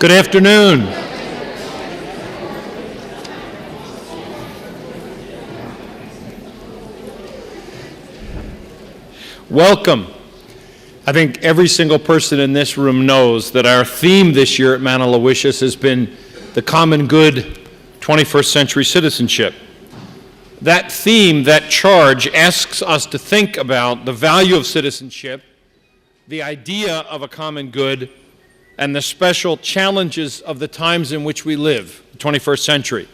Good afternoon. Welcome. I think every single person in this room knows that our theme this year at Mount Aloysius has been the common good, 21st century citizenship. That theme, that charge, asks us to think about the value of citizenship, the idea of a common good, and the special challenges of the times in which we live, the 21st century.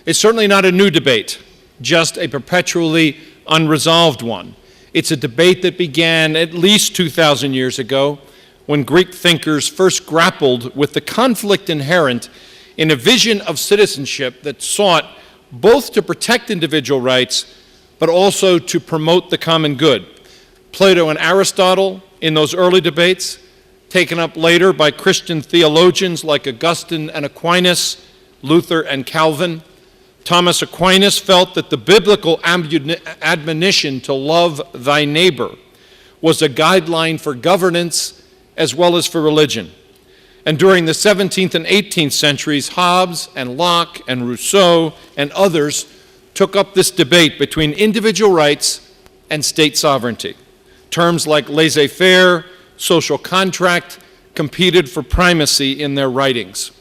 It's certainly not a new debate, just a perpetually unresolved one. It's a debate that began at least 2,000 years ago when Greek thinkers first grappled with the conflict inherent in a vision of citizenship that sought both to protect individual rights but also to promote the common good. Plato and Aristotle in those early debates, taken up later by Christian theologians like Augustine and Aquinas, Luther and Calvin. Thomas Aquinas felt that the biblical admonition to love thy neighbor was a guideline for governance as well as for religion. And during the 17th and 18th centuries, Hobbes and Locke and Rousseau and others took up this debate between individual rights and state sovereignty. Terms like laissez-faire, social contract competed for primacy in their writings.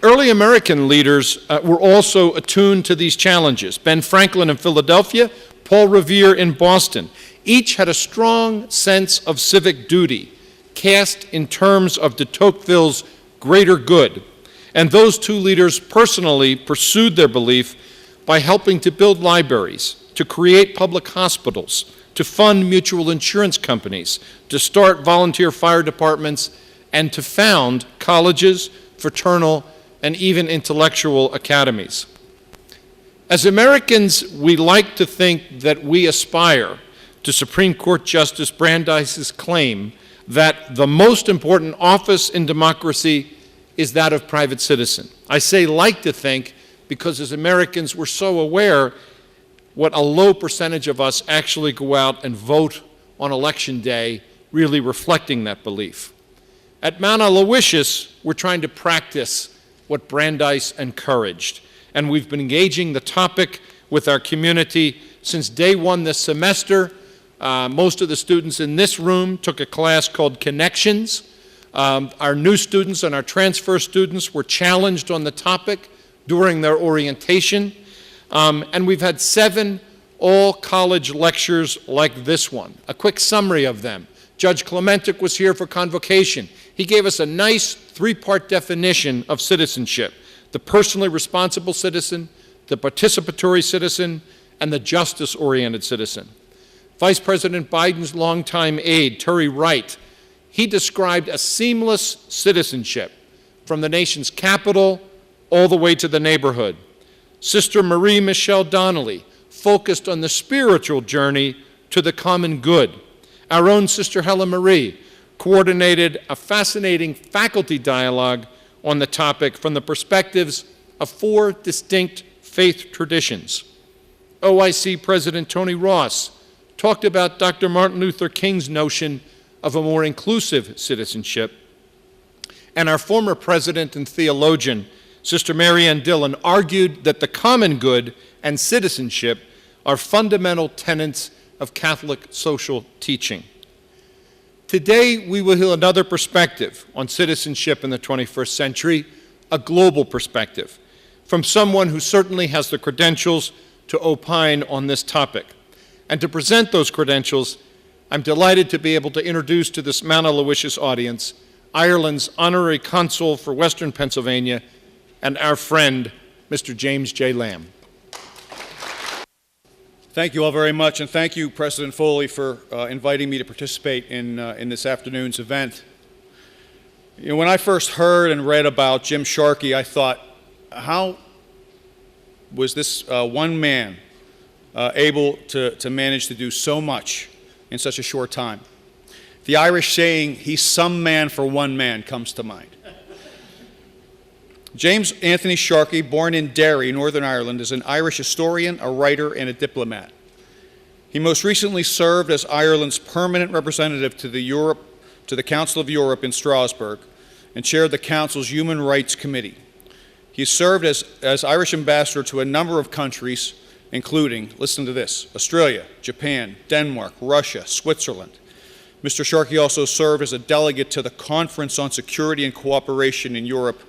Early American leaders were also attuned to these challenges. Ben Franklin in Philadelphia, Paul Revere in Boston. Each had a strong sense of civic duty, cast in terms of de Tocqueville's greater good. And those two leaders personally pursued their belief by helping to build libraries, to create public hospitals, to fund mutual insurance companies, to start volunteer fire departments, and to found colleges, fraternal, and even intellectual academies. As Americans, we like to think that we aspire to Supreme Court Justice Brandeis's claim that the most important office in democracy is that of private citizen. I say like to think because as Americans we're so aware what a low percentage of us actually go out and vote on election day, really reflecting that belief. At Mount Aloysius, we're trying to practice what Brandeis encouraged, and we've been engaging the topic with our community since day one this semester. Most of the students in this room took a class called Connections. Our new students and our transfer students were challenged on the topic during their orientation. And we've had 7 all-college lectures like this one. A quick summary of them. Judge Clementic was here for convocation. He gave us a nice 3-part definition of citizenship: the personally responsible citizen, the participatory citizen, and the justice-oriented citizen. Vice President Biden's longtime aide, Terry Wright, he described a seamless citizenship from the nation's capital all the way to the neighborhood. Sister Marie Michelle Donnelly focused on the spiritual journey to the common good. Our own Sister Helen Marie coordinated a fascinating faculty dialogue on the topic from the perspectives of 4 distinct faith traditions. OIC President Tony Ross talked about Dr. Martin Luther King's notion of a more inclusive citizenship. And our former president and theologian, Sister Mary Ann Dillon, argued that the common good and citizenship are fundamental tenets of Catholic social teaching. Today, we will hear another perspective on citizenship in the 21st century, a global perspective, from someone who certainly has the credentials to opine on this topic. And to present those credentials, I'm delighted to be able to introduce to this Mount Aloysius audience Ireland's Honorary Consul for Western Pennsylvania and our friend, Mr. James J. Lamb. Thank you all very much, and thank you, President Foley, for inviting me to participate in this afternoon's event. You know, when I first heard and read about Jim Sharkey, I thought, how was this one man able to manage to do so much in such a short time? The Irish saying, "He's some man for one man," comes to mind. James Anthony Sharkey, born in Derry, Northern Ireland, is an Irish historian, a writer, and a diplomat. He most recently served as Ireland's permanent representative to the Council of Europe in Strasbourg and chaired the Council's Human Rights Committee. He served as Irish ambassador to a number of countries, including, listen to this, Australia, Japan, Denmark, Russia, Switzerland. Mr. Sharkey also served as a delegate to the Conference on Security and Cooperation in Europe,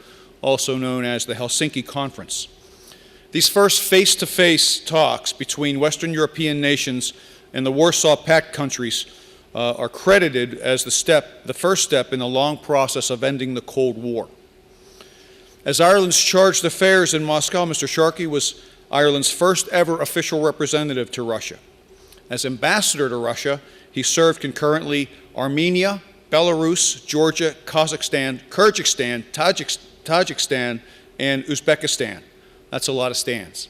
also known as the Helsinki Conference. These first face-to-face talks between Western European nations and the Warsaw Pact countries are credited as the first step in the long process of ending the Cold War. As Ireland's chargé d'affaires in Moscow, Mr. Sharkey was Ireland's first ever official representative to Russia. As ambassador to Russia, he served concurrently Armenia, Belarus, Georgia, Kazakhstan, Kyrgyzstan, Tajikistan, and Uzbekistan. That's a lot of stands.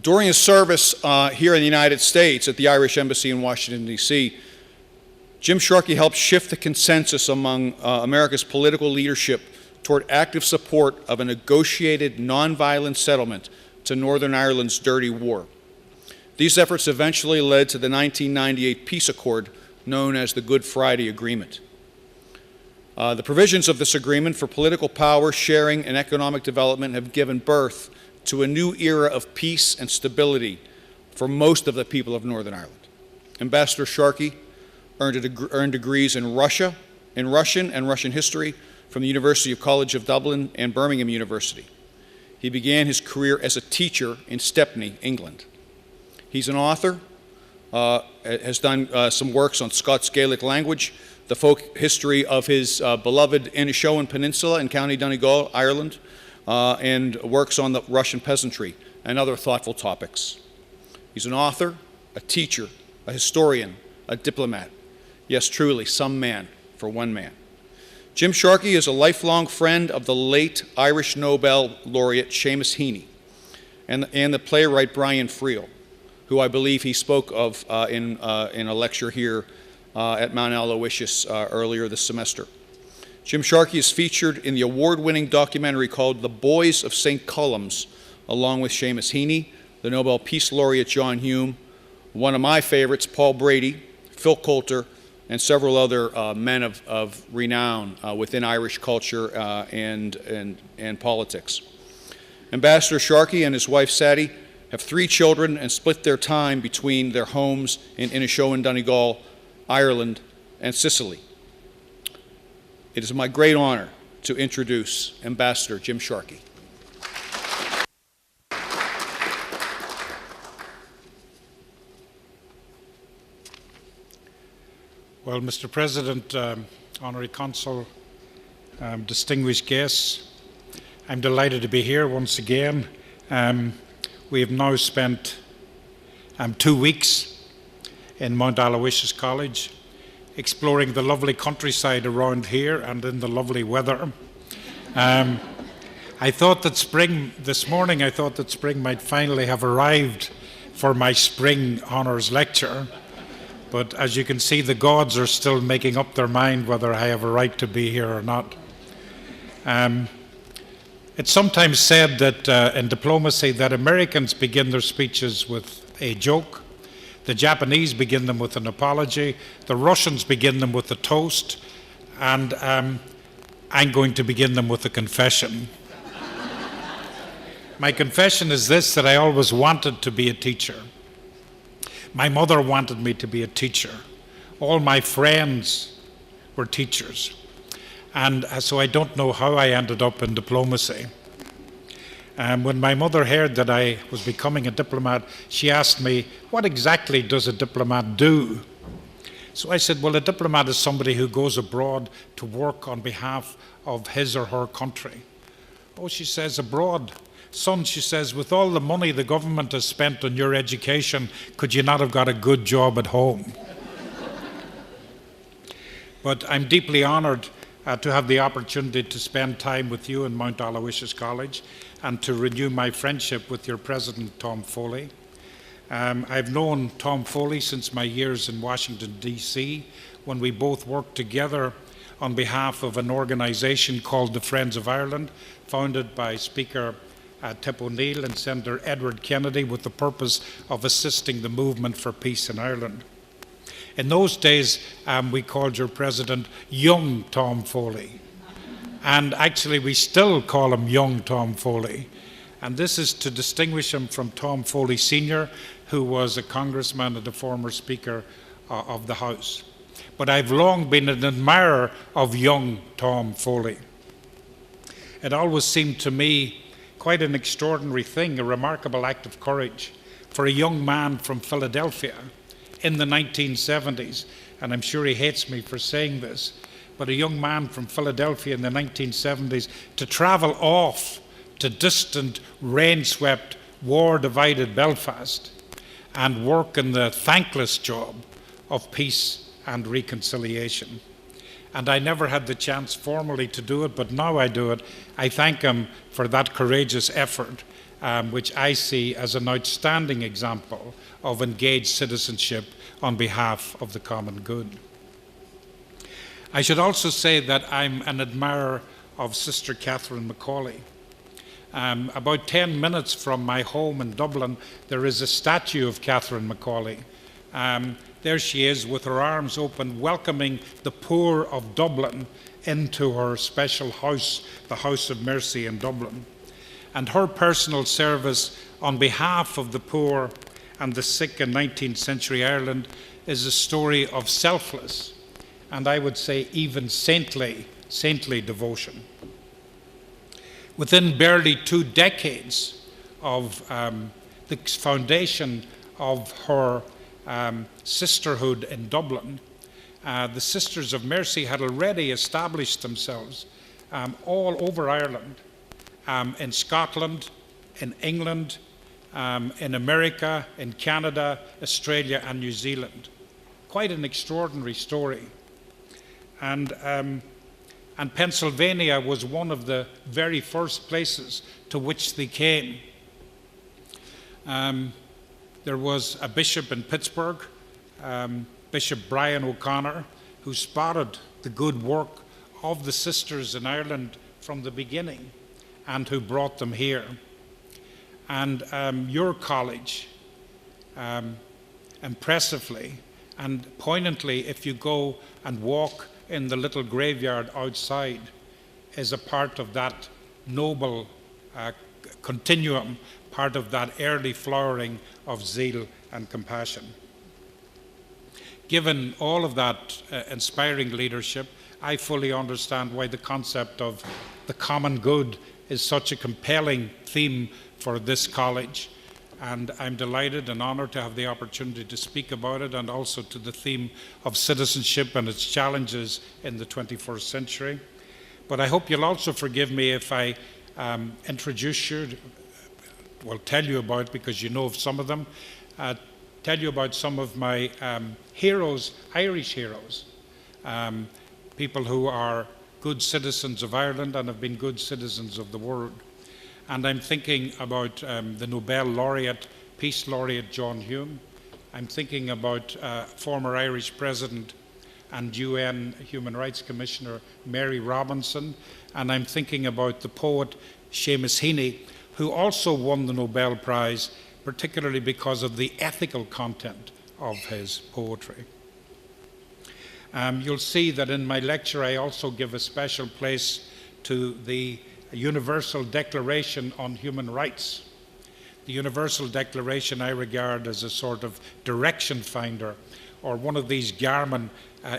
During his service here in the United States at the Irish Embassy in Washington, D.C., Jim Sharkey helped shift the consensus among America's political leadership toward active support of a negotiated nonviolent settlement to Northern Ireland's dirty war. These efforts eventually led to the 1998 peace accord known as the Good Friday Agreement. The provisions of this agreement for political power, sharing, and economic development have given birth to a new era of peace and stability for most of the people of Northern Ireland. Ambassador Sharkey earned degrees in Russian and Russian history from the University of College of Dublin and Birmingham University. He began his career as a teacher in Stepney, England. He's an author, has done some works on Scots Gaelic language, the folk history of his beloved Inishowen Peninsula in County Donegal, Ireland, and works on the Russian peasantry and other thoughtful topics. He's an author, a teacher, a historian, a diplomat. Yes, truly, some man for one man. Jim Sharkey is a lifelong friend of the late Irish Nobel laureate Seamus Heaney and the playwright Brian Friel, who I believe he spoke of in a lecture here at Mount Aloysius earlier this semester. Jim Sharkey is featured in the award-winning documentary called The Boys of St. Columns, along with Seamus Heaney, the Nobel Peace Laureate John Hume, one of my favorites, Paul Brady, Phil Coulter, and several other men of renown within Irish culture and politics. Ambassador Sharkey and his wife Sadie have 3 children and split their time between their homes in Inishowen, Donegal, Ireland, and Sicily. It is my great honor to introduce Ambassador Jim Sharkey. Well, Mr. President, Honorary Consul, distinguished guests, I'm delighted to be here once again. We have now spent 2 weeks in Mount Aloysius College, exploring the lovely countryside around here and in the lovely weather. I thought that this morning I thought that spring might finally have arrived for my spring honours lecture. But as you can see, the gods are still making up their mind whether I have a right to be here or not. It's sometimes said that in diplomacy that Americans begin their speeches with a joke, the Japanese begin them with an apology, the Russians begin them with a toast, and I'm going to begin them with a confession. My confession is this, that I always wanted to be a teacher. My mother wanted me to be a teacher. All my friends were teachers. And so I don't know how I ended up in diplomacy. When my mother heard that I was becoming a diplomat, she asked me, what exactly does a diplomat do? So I said, well, a diplomat is somebody who goes abroad to work on behalf of his or her country. Oh, she says, abroad. Son, she says, with all the money the government has spent on your education, could you not have got a good job at home? But I'm deeply honoured to have the opportunity to spend time with you in Mount Aloysius College and to renew my friendship with your president, Tom Foley. I've known Tom Foley since my years in Washington, D.C., when we both worked together on behalf of an organisation called the Friends of Ireland, founded by Speaker Tip O'Neill and Senator Edward Kennedy with the purpose of assisting the movement for peace in Ireland. In those days, we called your president young Tom Foley. And actually, we still call him young Tom Foley. And this is to distinguish him from Tom Foley Sr., who was a congressman and a former Speaker of the House. But I've long been an admirer of young Tom Foley. It always seemed to me quite an extraordinary thing, a remarkable act of courage for a young man from Philadelphia in the 1970s, and I'm sure he hates me for saying this, but a young man from Philadelphia in the 1970s to travel off to distant, rain-swept, war-divided Belfast and work in the thankless job of peace and reconciliation. And I never had the chance formally to do it, but now I do it. I thank him for that courageous effort, which I see as an outstanding example of engaged citizenship on behalf of the common good. I should also say that I'm an admirer of Sister Catherine Macaulay. About 10 minutes from my home in Dublin, there is a statue of Catherine Macaulay. There she is with her arms open, welcoming the poor of Dublin into her special house, the House of Mercy in Dublin. And her personal service on behalf of the poor and the sick in 19th century Ireland is a story of selfless, and I would say even saintly devotion. Within barely 2 decades of the foundation of her sisterhood in Dublin, the Sisters of Mercy had already established themselves all over Ireland, in Scotland, in England, in America, in Canada, Australia, and New Zealand. Quite an extraordinary story. And Pennsylvania was one of the very first places to which they came. There was a bishop in Pittsburgh, Bishop Brian O'Connor, who spotted the good work of the sisters in Ireland from the beginning and who brought them here. And your college, impressively and poignantly, if you go and walk in the little graveyard outside, is a part of that noble continuum, part of that early flowering of zeal and compassion. Given all of that inspiring leadership, I fully understand why the concept of the common good is such a compelling theme for this college. And I'm delighted and honored to have the opportunity to speak about it, and also to the theme of citizenship and its challenges in the 21st century. But I hope you'll also forgive me if I introduce you, well, tell you about, because you know of some of them, tell you about some of my heroes, Irish heroes, people who are good citizens of Ireland and have been good citizens of the world. And I'm thinking about the Nobel laureate, Peace Laureate John Hume. I'm thinking about former Irish President and UN Human Rights Commissioner Mary Robinson. And I'm thinking about the poet Seamus Heaney, who also won the Nobel Prize, particularly because of the ethical content of his poetry. You'll see that in my lecture I also give a special place to the Universal Declaration on Human Rights. The Universal Declaration I regard as a sort of direction finder, or one of these Garmin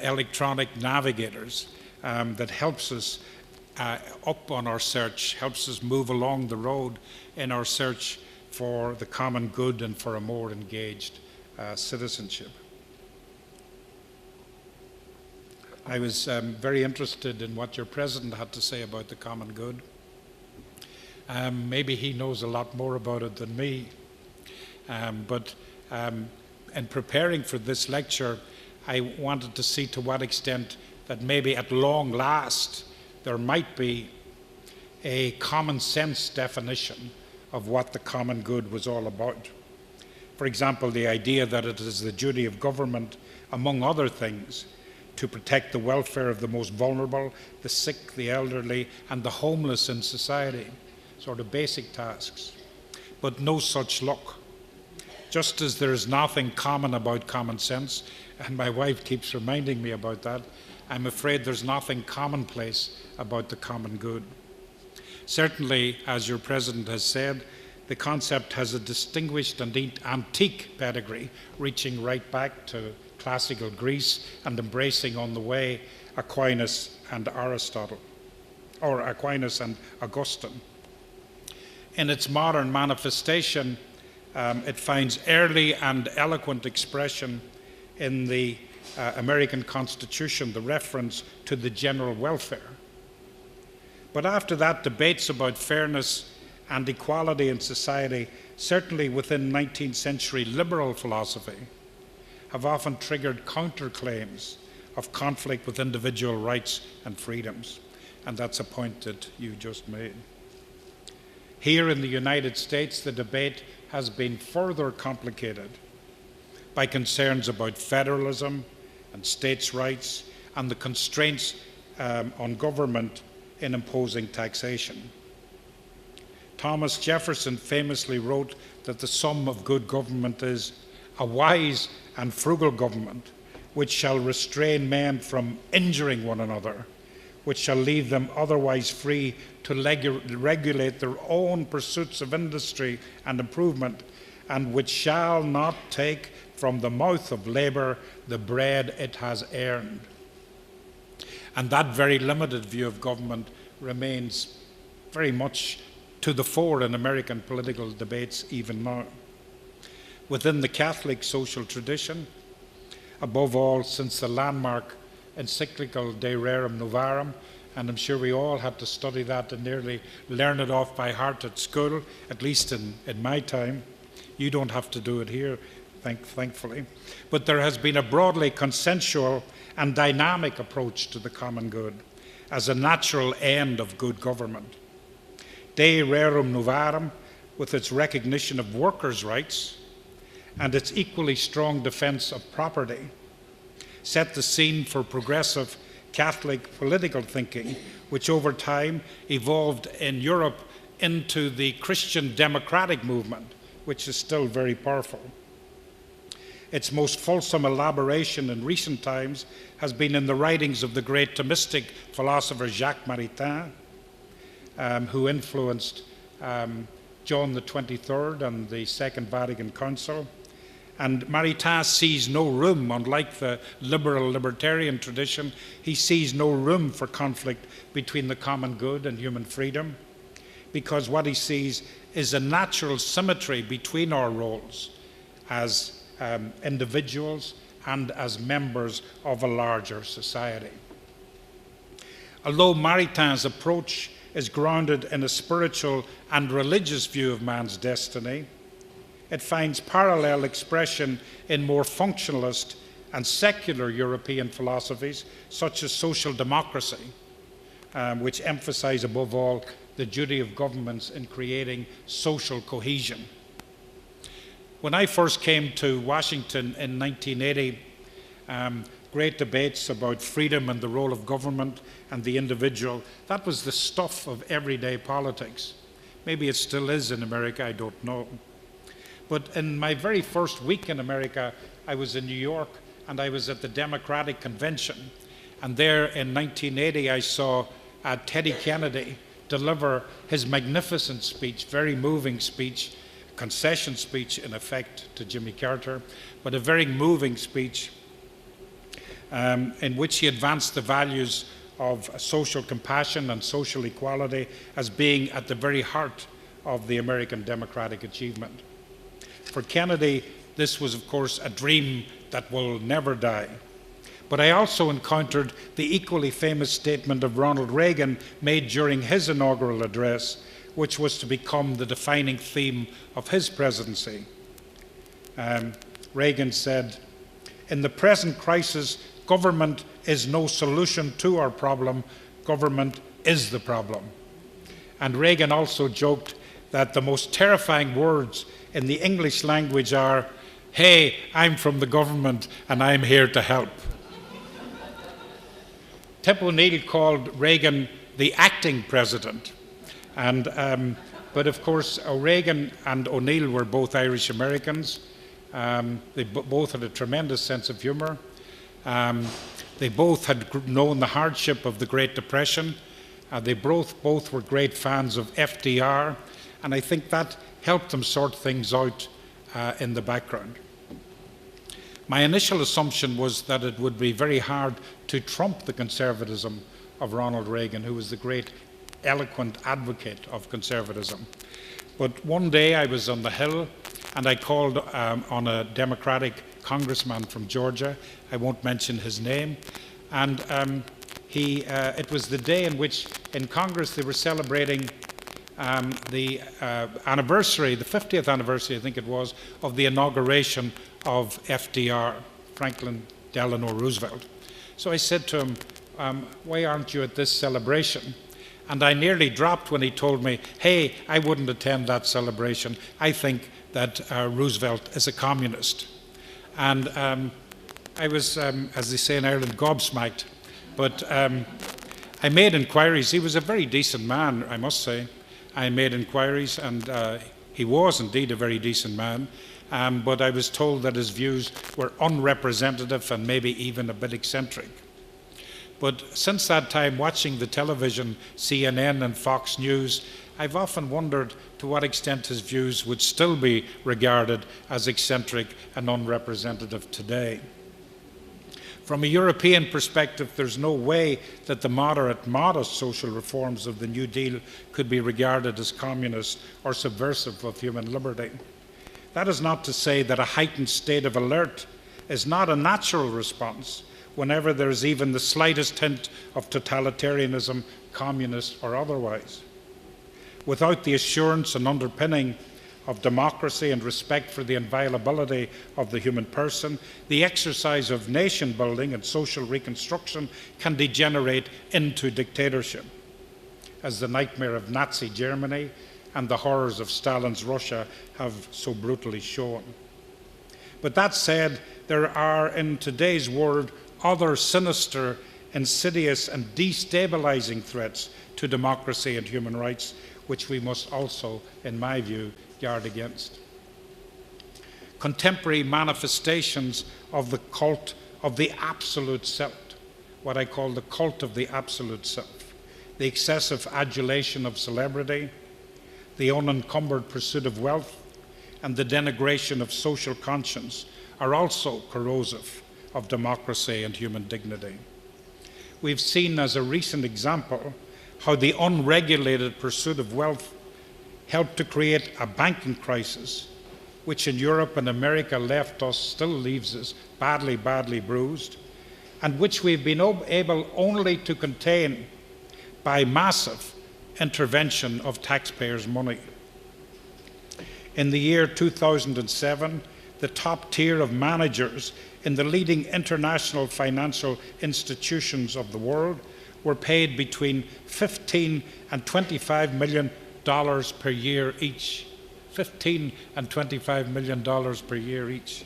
electronic navigators that helps us up on our search, helps us move along the road in our search for the common good and for a more engaged citizenship. I was very interested in what your president had to say about the common good. Maybe he knows a lot more about it than me. But in preparing for this lecture, I wanted to see to what extent that maybe at long last there might be a common sense definition of what the common good was all about. For example, the idea that it is the duty of government, among other things, to protect the welfare of the most vulnerable, the sick, the elderly, and the homeless in society. Sort of basic tasks. But no such luck. Just as there is nothing common about common sense, and my wife keeps reminding me about that, I'm afraid there's nothing commonplace about the common good. Certainly, as your president has said, the concept has a distinguished and antique pedigree, reaching right back to classical Greece and embracing on the way Aquinas and Aristotle, or Aquinas and Augustine. In its modern manifestation, it finds early and eloquent expression in the American Constitution, the reference to the general welfare. But after that, debates about fairness and equality in society, certainly within 19th century liberal philosophy, have often triggered counterclaims of conflict with individual rights and freedoms. And that's a point that you just made. Here in the United States, the debate has been further complicated by concerns about federalism and states' rights and the constraints on government in imposing taxation. Thomas Jefferson famously wrote that the sum of good government is a wise and frugal government, which shall restrain men from injuring one another, which shall leave them otherwise free to regulate their own pursuits of industry and improvement, and which shall not take from the mouth of labour the bread it has earned. And that very limited view of government remains very much to the fore in American political debates even now. Within the Catholic social tradition, above all since the landmark encyclical De Rerum Novarum, and I'm sure we all had to study that and nearly learn it off by heart at school, at least in my time. You don't have to do it here, thankfully. But there has been a broadly consensual and dynamic approach to the common good as a natural end of good government. De Rerum Novarum, with its recognition of workers' rights and its equally strong defense of property, set the scene for progressive Catholic political thinking, which over time evolved in Europe into the Christian democratic movement, which is still very powerful. Its most fulsome elaboration in recent times has been in the writings of the great Thomistic philosopher Jacques Maritain, who influenced John the 23rd and the Second Vatican Council. And Maritain sees no room, unlike the liberal libertarian tradition, he sees no room for conflict between the common good and human freedom, because what he sees is a natural symmetry between our roles as individuals and as members of a larger society. Although Maritain's approach is grounded in a spiritual and religious view of man's destiny, it finds parallel expression in more functionalist and secular European philosophies, such as social democracy, which emphasize above all the duty of governments in creating social cohesion. When I first came to Washington in 1980, great debates about freedom and the role of government and the individual, that was the stuff of everyday politics. Maybe it still is in America, I don't know. But in my very first week in America, I was in New York and I was at the Democratic Convention. And there in 1980, I saw Teddy Kennedy deliver his magnificent speech, very moving speech, concession speech in effect to Jimmy Carter, but a very moving speech in which he advanced the values of social compassion and social equality as being at the very heart of the American democratic achievement. For Kennedy, this was, of course, a dream that will never die. But I also encountered the equally famous statement of Ronald Reagan made during his inaugural address, which was to become the defining theme of his presidency. Reagan said, "In the present crisis, government is no solution to our problem, government is the problem." And Reagan also joked that the most terrifying words in the English language are, "Hey, I'm from the government and I'm here to help." Tip O'Neill called Reagan the acting president. But of course, Reagan and O'Neill were both Irish Americans. They both had a tremendous sense of humor. They both had known the hardship of the Great Depression. They both were great fans of FDR, and I think that helped them sort things out in the background. My initial assumption was that it would be very hard to trump the conservatism of Ronald Reagan, who was the great eloquent advocate of conservatism. But one day I was on the Hill and I called on a Democratic congressman from Georgia. I won't mention his name. And it was the day in which in Congress they were celebrating the anniversary, the 50th anniversary, I think it was, of the inauguration of FDR, Franklin Delano Roosevelt. So I said to him, why aren't you at this celebration? And I nearly dropped when he told me, hey, I wouldn't attend that celebration. I think that Roosevelt is a communist. And I was, as they say in Ireland, gobsmacked. But I made inquiries. He was a very decent man, I must say. I made inquiries, and he was indeed a very decent man. But I was told that his views were unrepresentative and maybe even a bit eccentric. But since that time, watching the television, CNN and Fox News, I've often wondered to what extent his views would still be regarded as eccentric and unrepresentative today. From a European perspective, there's no way that the moderate, modest social reforms of the New Deal could be regarded as communist or subversive of human liberty. That is not to say that a heightened state of alert is not a natural response whenever there is even the slightest hint of totalitarianism, communist or otherwise. Without the assurance and underpinning of democracy and respect for the inviolability of the human person, the exercise of nation building and social reconstruction can degenerate into dictatorship, as the nightmare of Nazi Germany and the horrors of Stalin's Russia have so brutally shown. But that said, there are in today's world other sinister, insidious and destabilizing threats to democracy and human rights, which we must also, in my view, guard against. Contemporary manifestations of the cult of the absolute self, what I call the cult of the absolute self, the excessive adulation of celebrity, the unencumbered pursuit of wealth, and the denigration of social conscience are also corrosive of democracy and human dignity. We've seen as a recent example how the unregulated pursuit of wealth helped to create a banking crisis, which in Europe and America still leaves us badly, badly bruised, and which we've been able only to contain by massive intervention of taxpayers' money. In the year 2007, the top tier of managers in the leading international financial institutions of the world were paid between $15 and $25 million per year each. $15 and $25 million per year each.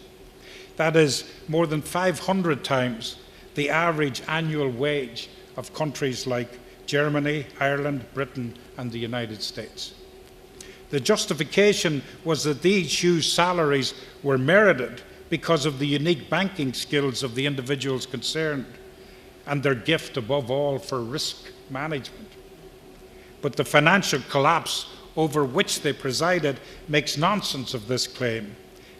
That is more than 500 times the average annual wage of countries like Germany, Ireland, Britain, and the United States. The justification was that these huge salaries were merited because of the unique banking skills of the individuals concerned and their gift, above all, for risk management. But the financial collapse over which they presided makes nonsense of this claim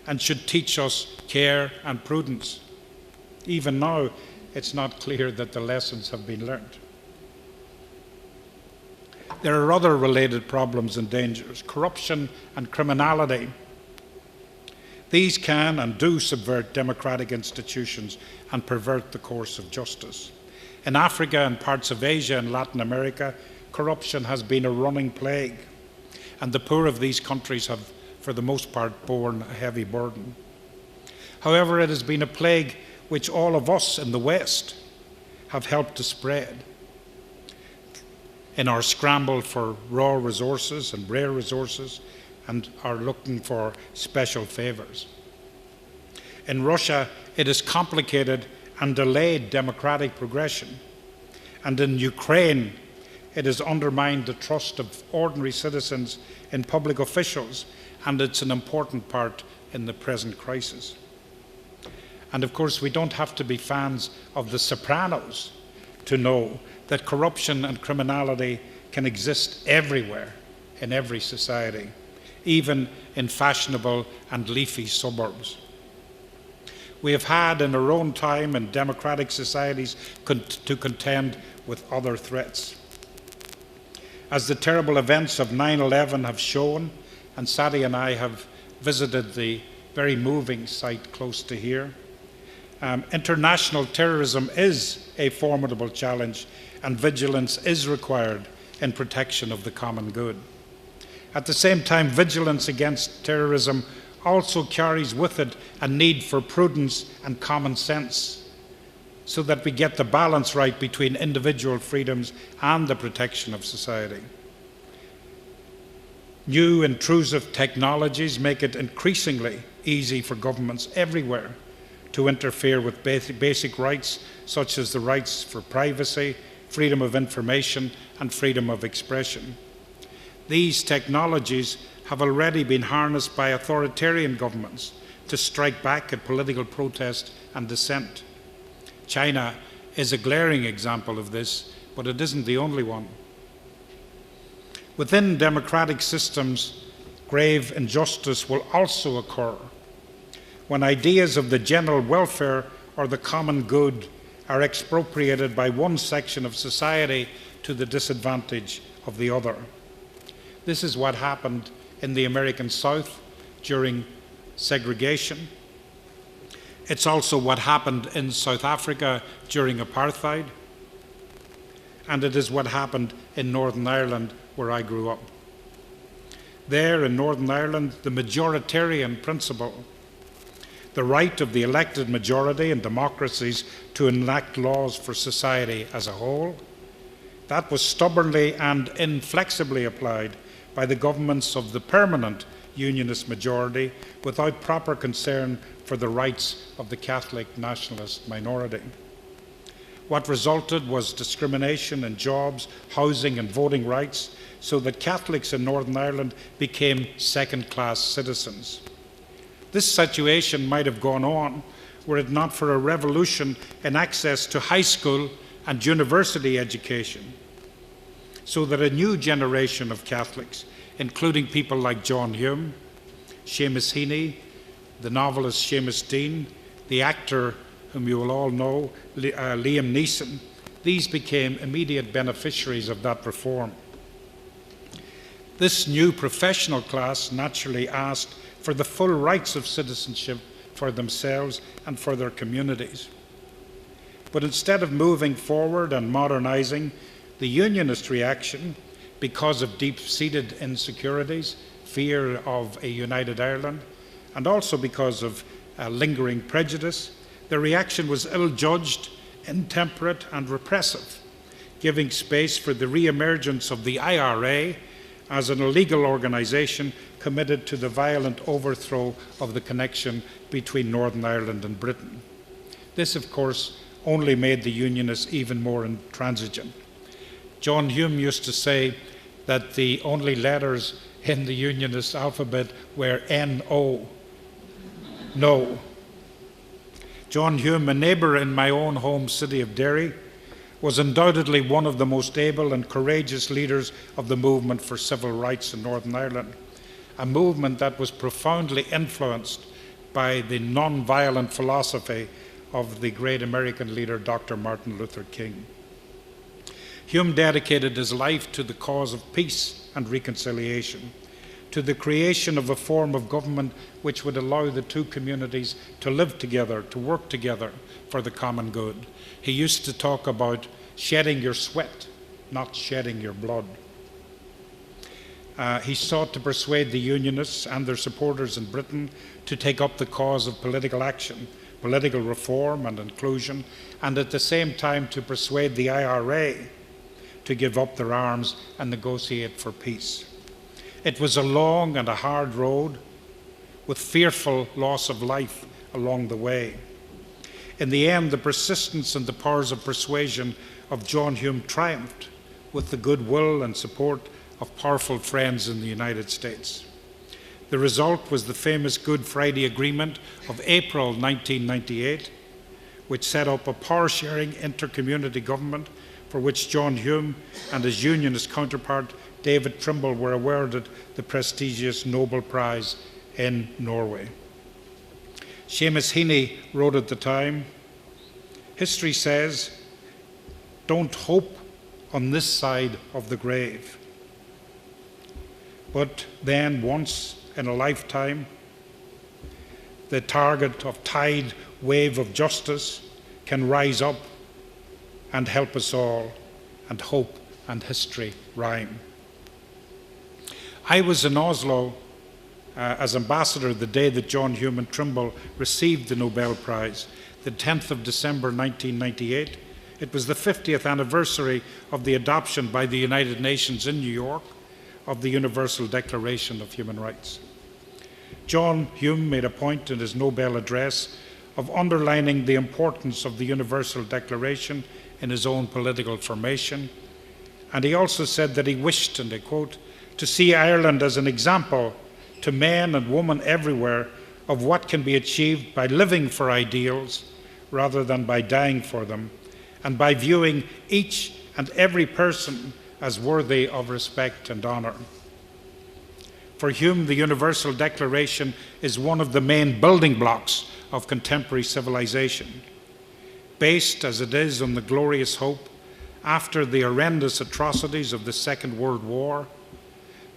and should teach us care and prudence. Even now, it's not clear that the lessons have been learned. There are other related problems and dangers: corruption and criminality. These can and do subvert democratic institutions and pervert the course of justice. In Africa and parts of Asia and Latin America, corruption has been a running plague, and the poor of these countries have, for the most part, borne a heavy burden. However, it has been a plague which all of us in the West have helped to spread in our scramble for raw resources and rare resources, and are looking for special favors. In Russia, it has complicated and delayed democratic progression. And in Ukraine, it has undermined the trust of ordinary citizens in public officials, and it's an important part in the present crisis. And of course, we don't have to be fans of The Sopranos to know that corruption and criminality can exist everywhere in every society, even in fashionable and leafy suburbs. We have had in our own time in democratic societies to contend with other threats. As the terrible events of 9/11 have shown, and Sadie and I have visited the very moving site close to here, international terrorism is a formidable challenge, and vigilance is required in protection of the common good. At the same time, vigilance against terrorism also carries with it a need for prudence and common sense, so that we get the balance right between individual freedoms and the protection of society. New intrusive technologies make it increasingly easy for governments everywhere to interfere with basic rights, such as the rights for privacy, freedom of information, and freedom of expression. These technologies have already been harnessed by authoritarian governments to strike back at political protest and dissent. China is a glaring example of this, but it isn't the only one. Within democratic systems, grave injustice will also occur when ideas of the general welfare or the common good are expropriated by one section of society to the disadvantage of the other. This is what happened in the American South during segregation. It's also what happened in South Africa during apartheid. And it is what happened in Northern Ireland, where I grew up. There in Northern Ireland, the majoritarian principle, the right of the elected majority in democracies to enact laws for society as a whole, that was stubbornly and inflexibly applied by the governments of the permanent unionist majority without proper concern for the rights of the Catholic nationalist minority. What resulted was discrimination in jobs, housing, and voting rights, so that Catholics in Northern Ireland became second-class citizens. This situation might have gone on were it not for a revolution in access to high school and university education, so that a new generation of Catholics, including people like John Hume, Seamus Heaney, the novelist Seamus Dean, the actor whom you will all know, Liam Neeson, these became immediate beneficiaries of that reform. This new professional class naturally asked for the full rights of citizenship for themselves and for their communities. But instead of moving forward and modernizing, the unionist reaction, because of deep-seated insecurities, fear of a united Ireland, and also because of lingering prejudice, the reaction was ill-judged, intemperate, and repressive, giving space for the re-emergence of the IRA as an illegal organization committed to the violent overthrow of the connection between Northern Ireland and Britain. This, of course, only made the Unionists even more intransigent. John Hume used to say that the only letters in the Unionist alphabet were N-O, no. John Hume, a neighbour in my own home city of Derry, was undoubtedly one of the most able and courageous leaders of the movement for civil rights in Northern Ireland, a movement that was profoundly influenced by the non-violent philosophy of the great American leader, Dr. Martin Luther King. Hume dedicated his life to the cause of peace and reconciliation, to the creation of a form of government which would allow the two communities to live together, to work together for the common good. He used to talk about shedding your sweat, not shedding your blood. He sought to persuade the Unionists and their supporters in Britain to take up the cause of political action, political reform and inclusion, and at the same time to persuade the IRA to give up their arms and negotiate for peace. It was a long and a hard road with fearful loss of life along the way. In the end, the persistence and the powers of persuasion of John Hume triumphed with the goodwill and support of powerful friends in the United States. The result was the famous Good Friday Agreement of April 1998, which set up a power-sharing inter-community government for which John Hume and his unionist counterpart David Trimble were awarded the prestigious Nobel Prize in Norway. Seamus Heaney wrote at the time, "History says, don't hope on this side of the grave. But then once in a lifetime, the target of tide wave of justice can rise up and help us all, and hope and history rhyme." I was in Oslo as ambassador the day that John Hume and Trimble received the Nobel Prize, the 10th of December 1998. It was the 50th anniversary of the adoption by the United Nations in New York of the Universal Declaration of Human Rights. John Hume made a point in his Nobel address of underlining the importance of the Universal Declaration in his own political formation, and he also said that he wished, and I quote, "to see Ireland as an example to men and women everywhere of what can be achieved by living for ideals rather than by dying for them, and by viewing each and every person as worthy of respect and honour." For Hume, the Universal Declaration is one of the main building blocks of contemporary civilization, based as it is on the glorious hope, after the horrendous atrocities of the Second World War,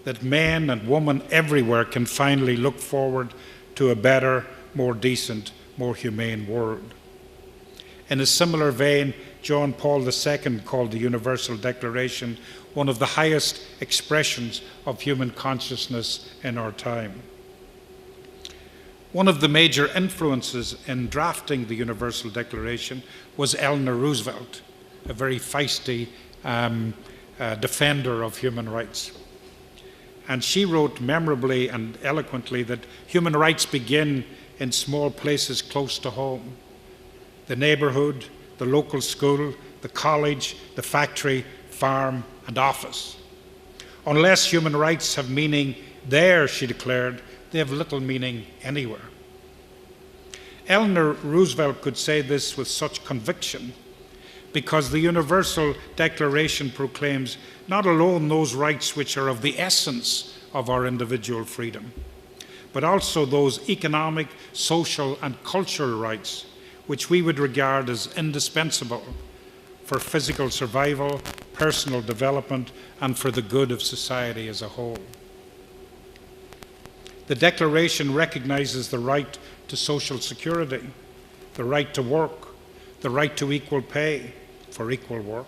that men and women everywhere can finally look forward to a better, more decent, more humane world. In a similar vein, John Paul II called the Universal Declaration one of the highest expressions of human consciousness in our time. One of the major influences in drafting the Universal Declaration was Eleanor Roosevelt, a very feisty defender of human rights. And she wrote memorably and eloquently that human rights begin in small places close to home: the neighbourhood, the local school, the college, the factory, farm, and office. Unless human rights have meaning there, she declared, they have little meaning anywhere. Eleanor Roosevelt could say this with such conviction because the Universal Declaration proclaims not alone those rights which are of the essence of our individual freedom, but also those economic, social, and cultural rights which we would regard as indispensable for physical survival, personal development, and for the good of society as a whole. The Declaration recognizes the right to social security, the right to work, the right to equal pay for equal work,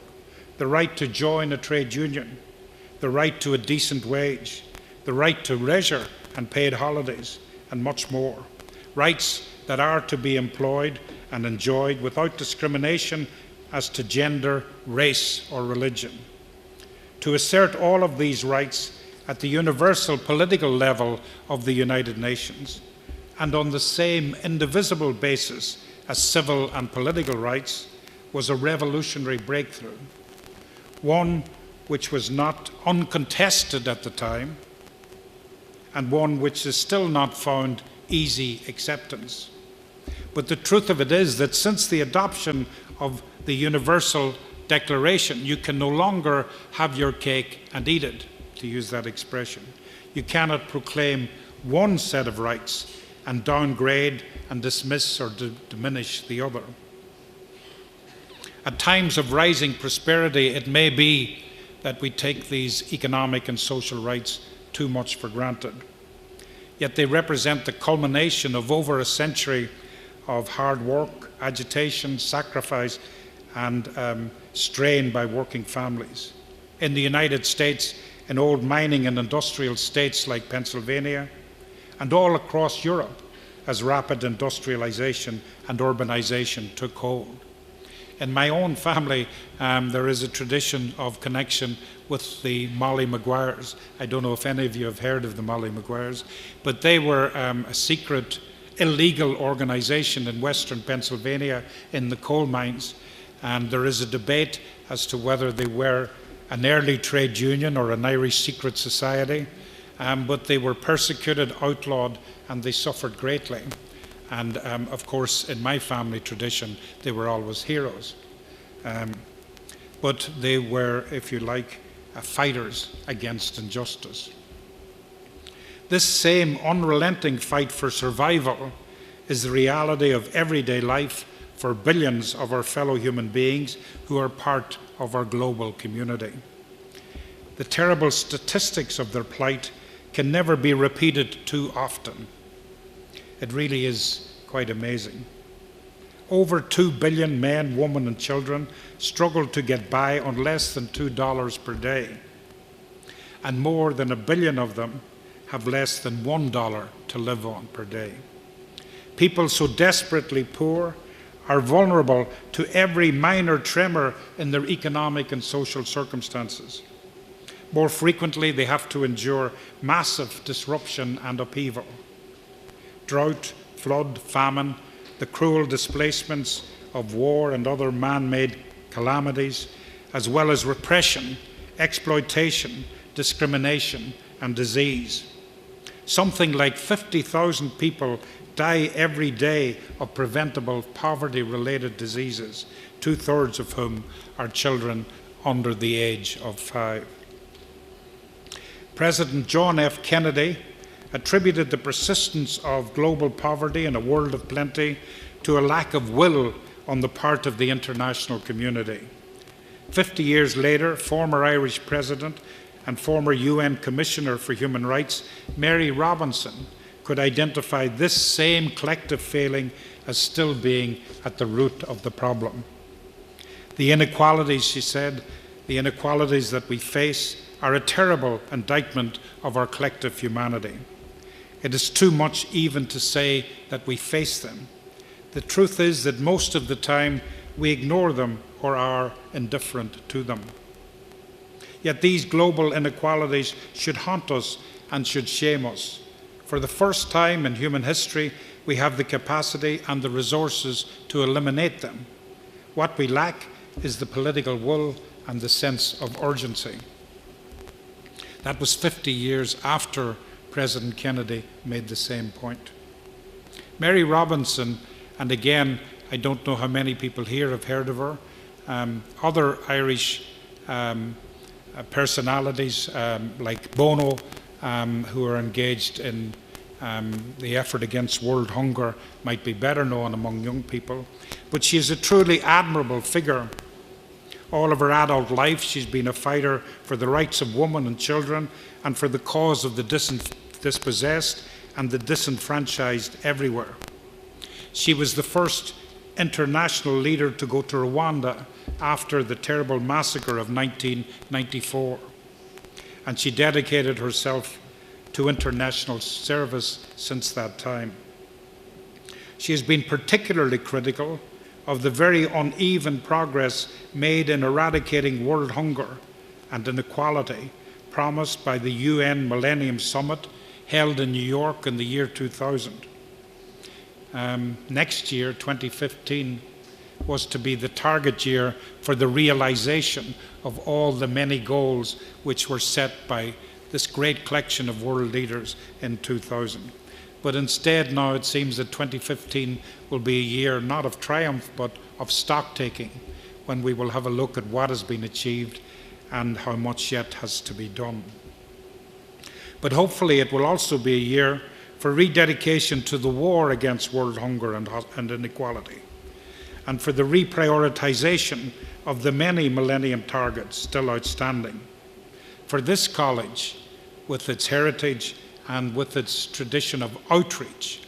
the right to join a trade union, the right to a decent wage, the right to leisure and paid holidays, and much more. Rights that are to be employed and enjoyed without discrimination as to gender, race, or religion. To assert all of these rights at the universal political level of the United Nations, and on the same indivisible basis as civil and political rights, was a revolutionary breakthrough, one which was not uncontested at the time, and one which is still not found easy acceptance. But the truth of it is that since the adoption of the Universal Declaration, you can no longer have your cake and eat it, to use that expression. You cannot proclaim one set of rights and downgrade and dismiss or diminish the other. At times of rising prosperity, it may be that we take these economic and social rights too much for granted. Yet they represent the culmination of over a century of hard work, agitation, sacrifice, and strain by working families. In the United States, in old mining and industrial states like Pennsylvania, and all across Europe as rapid industrialization and urbanization took hold. In my own family, there is a tradition of connection with the Molly Maguires. I don't know if any of you have heard of the Molly Maguires, but they were a secret, illegal organization in western Pennsylvania in the coal mines. And there is a debate as to whether they were an early trade union or an Irish secret society. but they were persecuted, outlawed, and they suffered greatly. And of course, in my family tradition, they were always heroes. But they were, if you like, fighters against injustice. This same unrelenting fight for survival is the reality of everyday life for billions of our fellow human beings who are part of our global community. The terrible statistics of their plight can never be repeated too often. It really is quite amazing. Over 2 billion men, women, and children struggle to get by on less than $2 per day. And more than 1 billion of them have less than $1 to live on per day. People so desperately poor are vulnerable to every minor tremor in their economic and social circumstances. More frequently, they have to endure massive disruption and upheaval. Drought, flood, famine, the cruel displacements of war and other man-made calamities, as well as repression, exploitation, discrimination, and disease. Something like 50,000 people die every day of preventable poverty-related diseases, 2/3 of whom are children under the age of 5. President John F. Kennedy attributed the persistence of global poverty in a world of plenty to a lack of will on the part of the international community. 50 years later, former Irish President and former UN Commissioner for Human Rights, Mary Robinson, could identify this same collective failing as still being at the root of the problem. The inequalities, she said, the inequalities that we face are a terrible indictment of our collective humanity. It is too much even to say that we face them. The truth is that most of the time we ignore them or are indifferent to them. Yet these global inequalities should haunt us and should shame us. For the first time in human history, we have the capacity and the resources to eliminate them. What we lack is the political will and the sense of urgency. That was 50 years after President Kennedy made the same point. Mary Robinson, and again, I don't know how many people here have heard of her, other Irish personalities like Bono, who are engaged in the effort against world hunger, might be better known among young people. But she is a truly admirable figure. All of her adult life, she's been a fighter for the rights of women and children and for the cause of the dispossessed and the disenfranchised everywhere. She was the first international leader to go to Rwanda after the terrible massacre of 1994. And she dedicated herself to international service since that time. She has been particularly critical of the very uneven progress made in eradicating world hunger and inequality promised by the UN Millennium Summit held in New York in the year 2000. Next year, 2015, was to be the target year for the realization of all the many goals which were set by this great collection of world leaders in 2000. But instead now it seems that 2015 will be a year not of triumph but of stock taking, when we will have a look at what has been achieved and how much yet has to be done. But hopefully it will also be a year for rededication to the war against world hunger and inequality, and for the reprioritization of the many millennium targets still outstanding. For this college, with its heritage and with its tradition of outreach,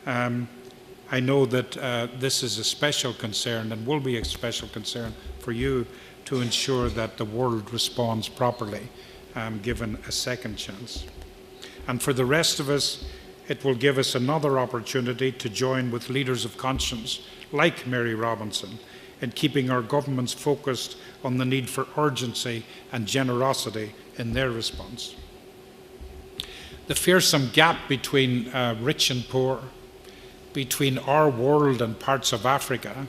I know that this is a special concern and will be a special concern for you to ensure that the world responds properly, given a second chance. And for the rest of us, it will give us another opportunity to join with leaders of conscience like Mary Robinson in keeping our governments focused on the need for urgency and generosity in their response. The fearsome gap between rich and poor, between our world and parts of Africa,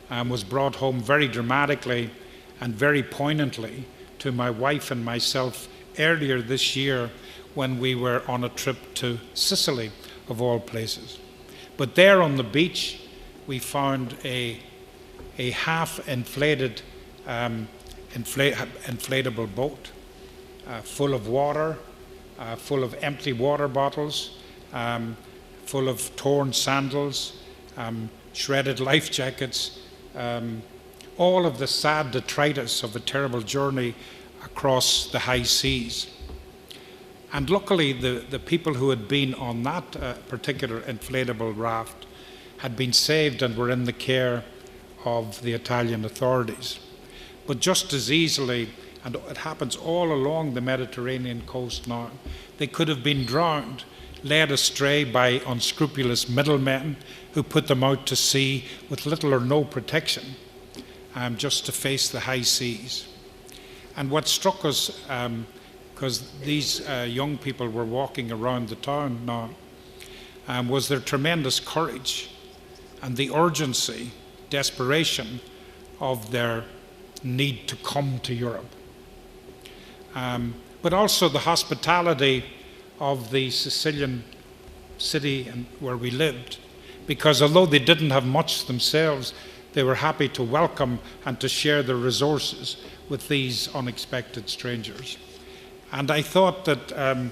was brought home very dramatically and very poignantly to my wife and myself earlier this year when we were on a trip to Sicily, of all places. But there on the beach, we found a half-inflated inflatable boat full of water, full of empty water bottles, full of torn sandals, shredded life jackets, all of the sad detritus of a terrible journey across the high seas. And luckily, the people who had been on that particular inflatable raft had been saved and were in the care of the Italian authorities. But just as easily, and it happens all along the Mediterranean coast now, they could have been drowned, led astray by unscrupulous middlemen who put them out to sea with little or no protection, just to face the high seas. And what struck us, because these young people were walking around the town now, was their tremendous courage and the urgency, desperation of their need to come to Europe. But also the hospitality of the Sicilian city where we lived, because although they didn't have much themselves, they were happy to welcome and to share their resources with these unexpected strangers. And I thought that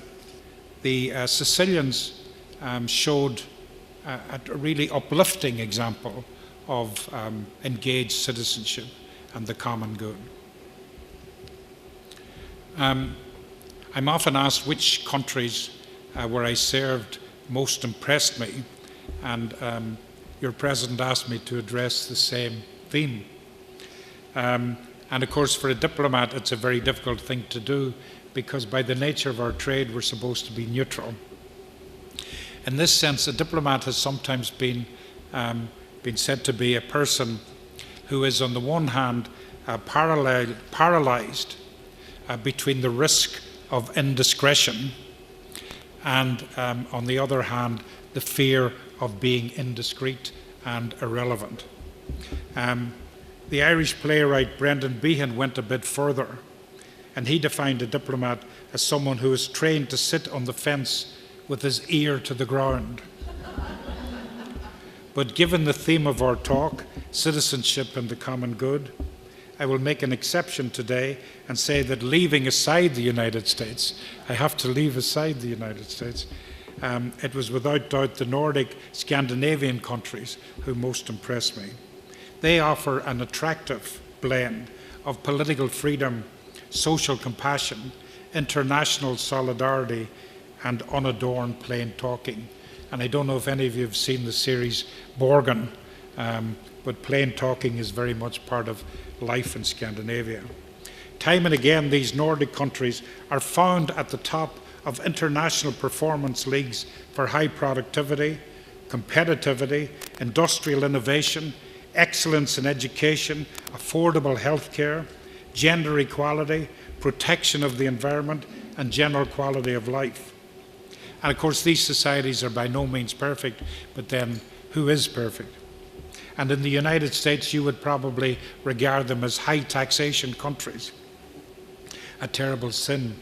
the Sicilians showed a really uplifting example of engaged citizenship and the common good. I'm often asked which countries where I served most impressed me, and your president asked me to address the same theme. And of course, for a diplomat, it's a very difficult thing to do, because by the nature of our trade, we're supposed to be neutral. In this sense, a diplomat has sometimes been said to be a person who is, on the one hand, paralyzed between the risk of indiscretion and, on the other hand, the fear of being indiscreet and irrelevant. The Irish playwright Brendan Behan went a bit further, and he defined a diplomat as someone who is trained to sit on the fence with his ear to the ground. But given the theme of our talk, citizenship and the common good, I will make an exception today and say that leaving aside the United States, I have to leave aside the United States, it was without doubt the Nordic Scandinavian countries who most impressed me. They offer an attractive blend of political freedom, social compassion, international solidarity, and unadorned plain talking. And I don't know if any of you have seen the series Borgen, but plain talking is very much part of life in Scandinavia. Time and again, these Nordic countries are found at the top of international performance leagues for high productivity, competitivity, industrial innovation, excellence in education, affordable healthcare, gender equality, protection of the environment, and general quality of life. And of course, these societies are by no means perfect, but then who is perfect? And in the United States, you would probably regard them as high taxation countries, a terrible sin.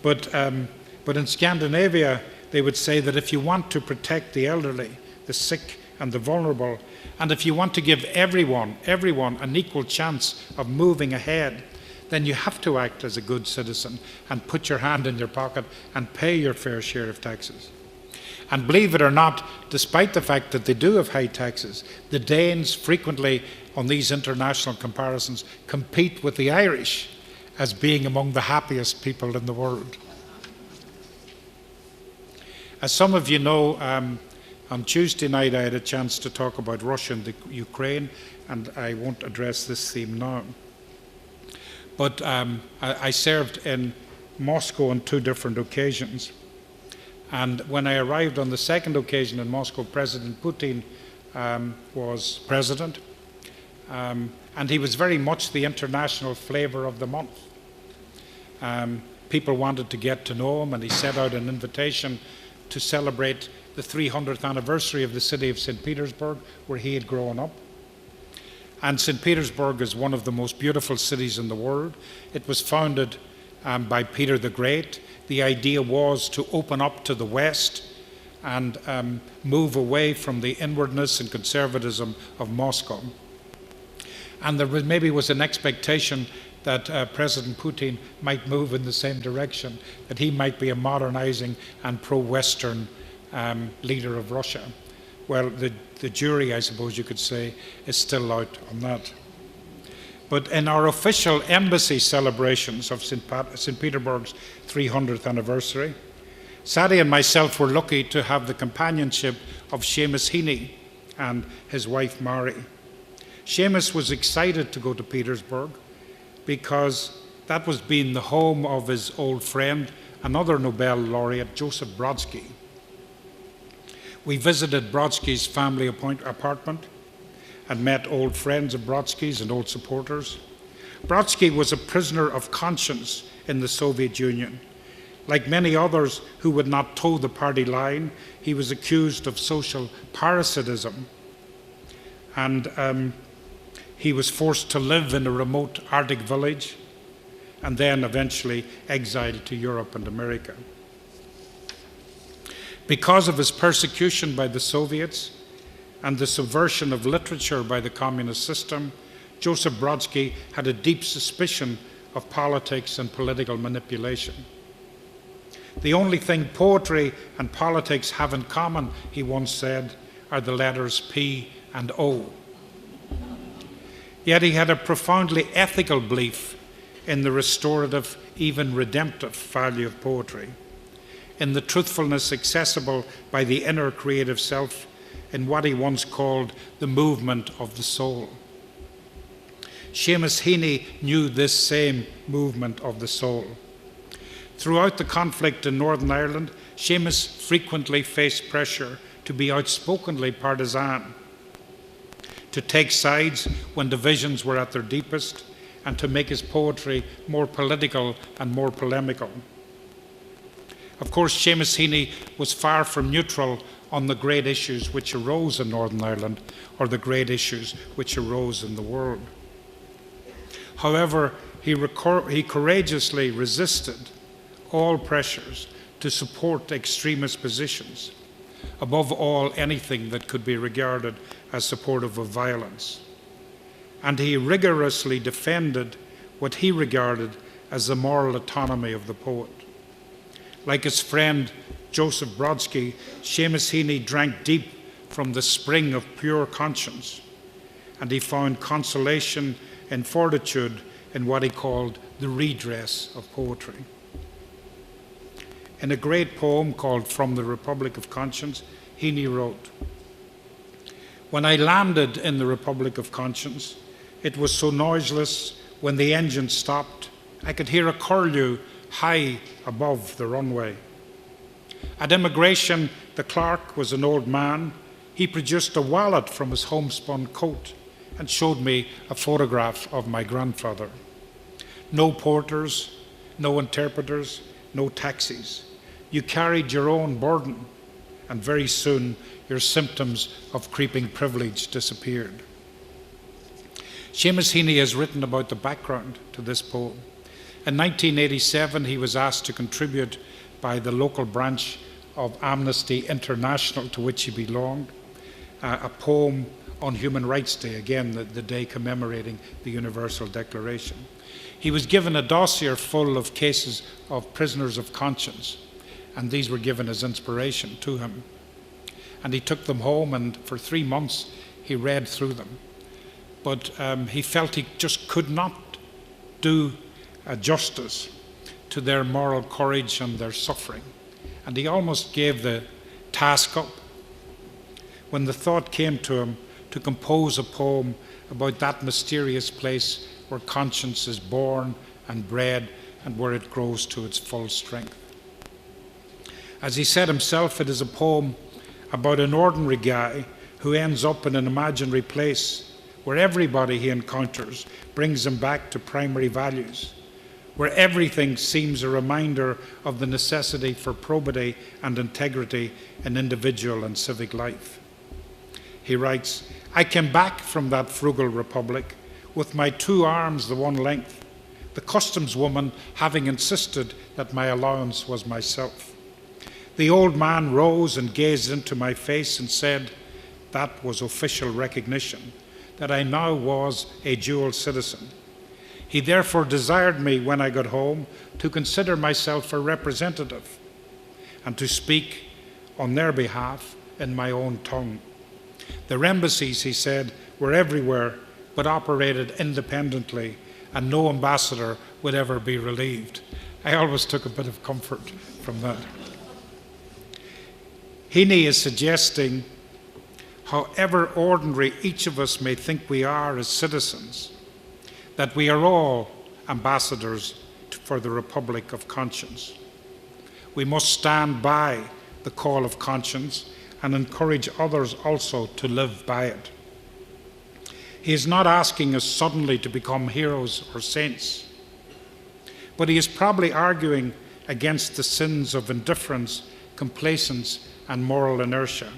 But in Scandinavia, they would say that if you want to protect the elderly, the sick, and the vulnerable, and if you want to give everyone an equal chance of moving ahead, then you have to act as a good citizen and put your hand in your pocket and pay your fair share of taxes. And believe it or not, despite the fact that they do have high taxes, the Danes frequently, on these international comparisons, compete with the Irish as being among the happiest people in the world. As some of you know, on Tuesday night I had a chance to talk about Russia and Ukraine, and I won't address this theme now. But I served in Moscow on 2 different occasions. And when I arrived on the second occasion in Moscow, President Putin was president. And he was very much the international flavor of the month. People wanted to get to know him, and he set out an invitation to celebrate the 300th anniversary of the city of St. Petersburg, where he had grown up. And St. Petersburg is one of the most beautiful cities in the world. It was founded by Peter the Great. The idea was to open up to the West and move away from the inwardness and conservatism of Moscow. And there was an expectation that President Putin might move in the same direction, that he might be a modernizing and pro-Western leader of Russia. Well, the jury, I suppose you could say, is still out on that. But in our official embassy celebrations of St. Petersburg's 300th anniversary, Sadie and myself were lucky to have the companionship of Seamus Heaney and his wife Mary. Seamus was excited to go to Petersburg because that was being the home of his old friend, another Nobel laureate, Joseph Brodsky. We visited Brodsky's family apartment and met old friends of Brodsky's and old supporters. Brodsky was a prisoner of conscience in the Soviet Union. Like many others who would not toe the party line, he was accused of social parasitism. And he was forced to live in a remote Arctic village and then eventually exiled to Europe and America. Because of his persecution by the Soviets and the subversion of literature by the communist system, Joseph Brodsky had a deep suspicion of politics and political manipulation. The only thing poetry and politics have in common, he once said, are the letters P and O. Yet he had a profoundly ethical belief in the restorative, even redemptive value of poetry, in the truthfulness accessible by the inner creative self, in what he once called the movement of the soul. Seamus Heaney knew this same movement of the soul. Throughout the conflict in Northern Ireland, Seamus frequently faced pressure to be outspokenly partisan, to take sides when divisions were at their deepest, and to make his poetry more political and more polemical. Of course, Seamus Heaney was far from neutral on the great issues which arose in Northern Ireland or the great issues which arose in the world. However, he courageously resisted all pressures to support extremist positions, above all anything that could be regarded as supportive of violence. And he rigorously defended what he regarded as the moral autonomy of the poet. Like his friend Joseph Brodsky, Seamus Heaney drank deep from the spring of pure conscience, and he found consolation and fortitude in what he called the redress of poetry. In a great poem called From the Republic of Conscience, Heaney wrote, "When I landed in the Republic of Conscience, it was so noiseless when the engine stopped, I could hear a curlew high above the runway. At immigration, the clerk was an old man. He produced a wallet from his homespun coat and showed me a photograph of my grandfather. No porters, no interpreters, no taxis. You carried your own burden, and very soon your symptoms of creeping privilege disappeared." Seamus Heaney has written about the background to this poem. In 1987, he was asked to contribute by the local branch of Amnesty International, to which he belonged, a poem on Human Rights Day, again, the day commemorating the Universal Declaration. He was given a dossier full of cases of prisoners of conscience, and these were given as inspiration to him. And he took them home, and for 3 months he read through them. But he felt he just could not do justice to their moral courage and their suffering. And he almost gave the task up when the thought came to him to compose a poem about that mysterious place where conscience is born and bred and where it grows to its full strength. As he said himself, it is a poem about an ordinary guy who ends up in an imaginary place where everybody he encounters brings him back to primary values, where everything seems a reminder of the necessity for probity and integrity in individual and civic life. He writes, "I came back from that frugal republic with my 2 arms the one length, the customs woman having insisted that my allowance was myself. The old man rose and gazed into my face and said that was official recognition, that I now was a dual citizen. He therefore desired me, when I got home, to consider myself a representative and to speak on their behalf in my own tongue. Their embassies, he said, were everywhere but operated independently, and no ambassador would ever be relieved. I always took a bit of comfort from that. Heaney is suggesting, however ordinary each of us may think we are as citizens, that we are all ambassadors for the Republic of Conscience. We must stand by the call of conscience and encourage others also to live by it. He is not asking us suddenly to become heroes or saints, but he is probably arguing against the sins of indifference, complacence, and moral inertia.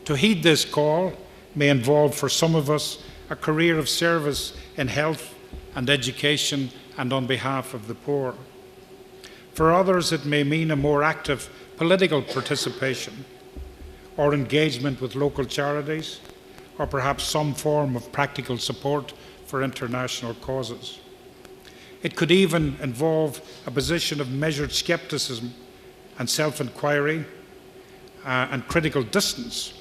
To heed this call may involve for some of us a career of service in health and education and on behalf of the poor. For others, it may mean a more active political participation or engagement with local charities, or perhaps some form of practical support for international causes. It could even involve a position of measured skepticism and self-inquiry and critical distance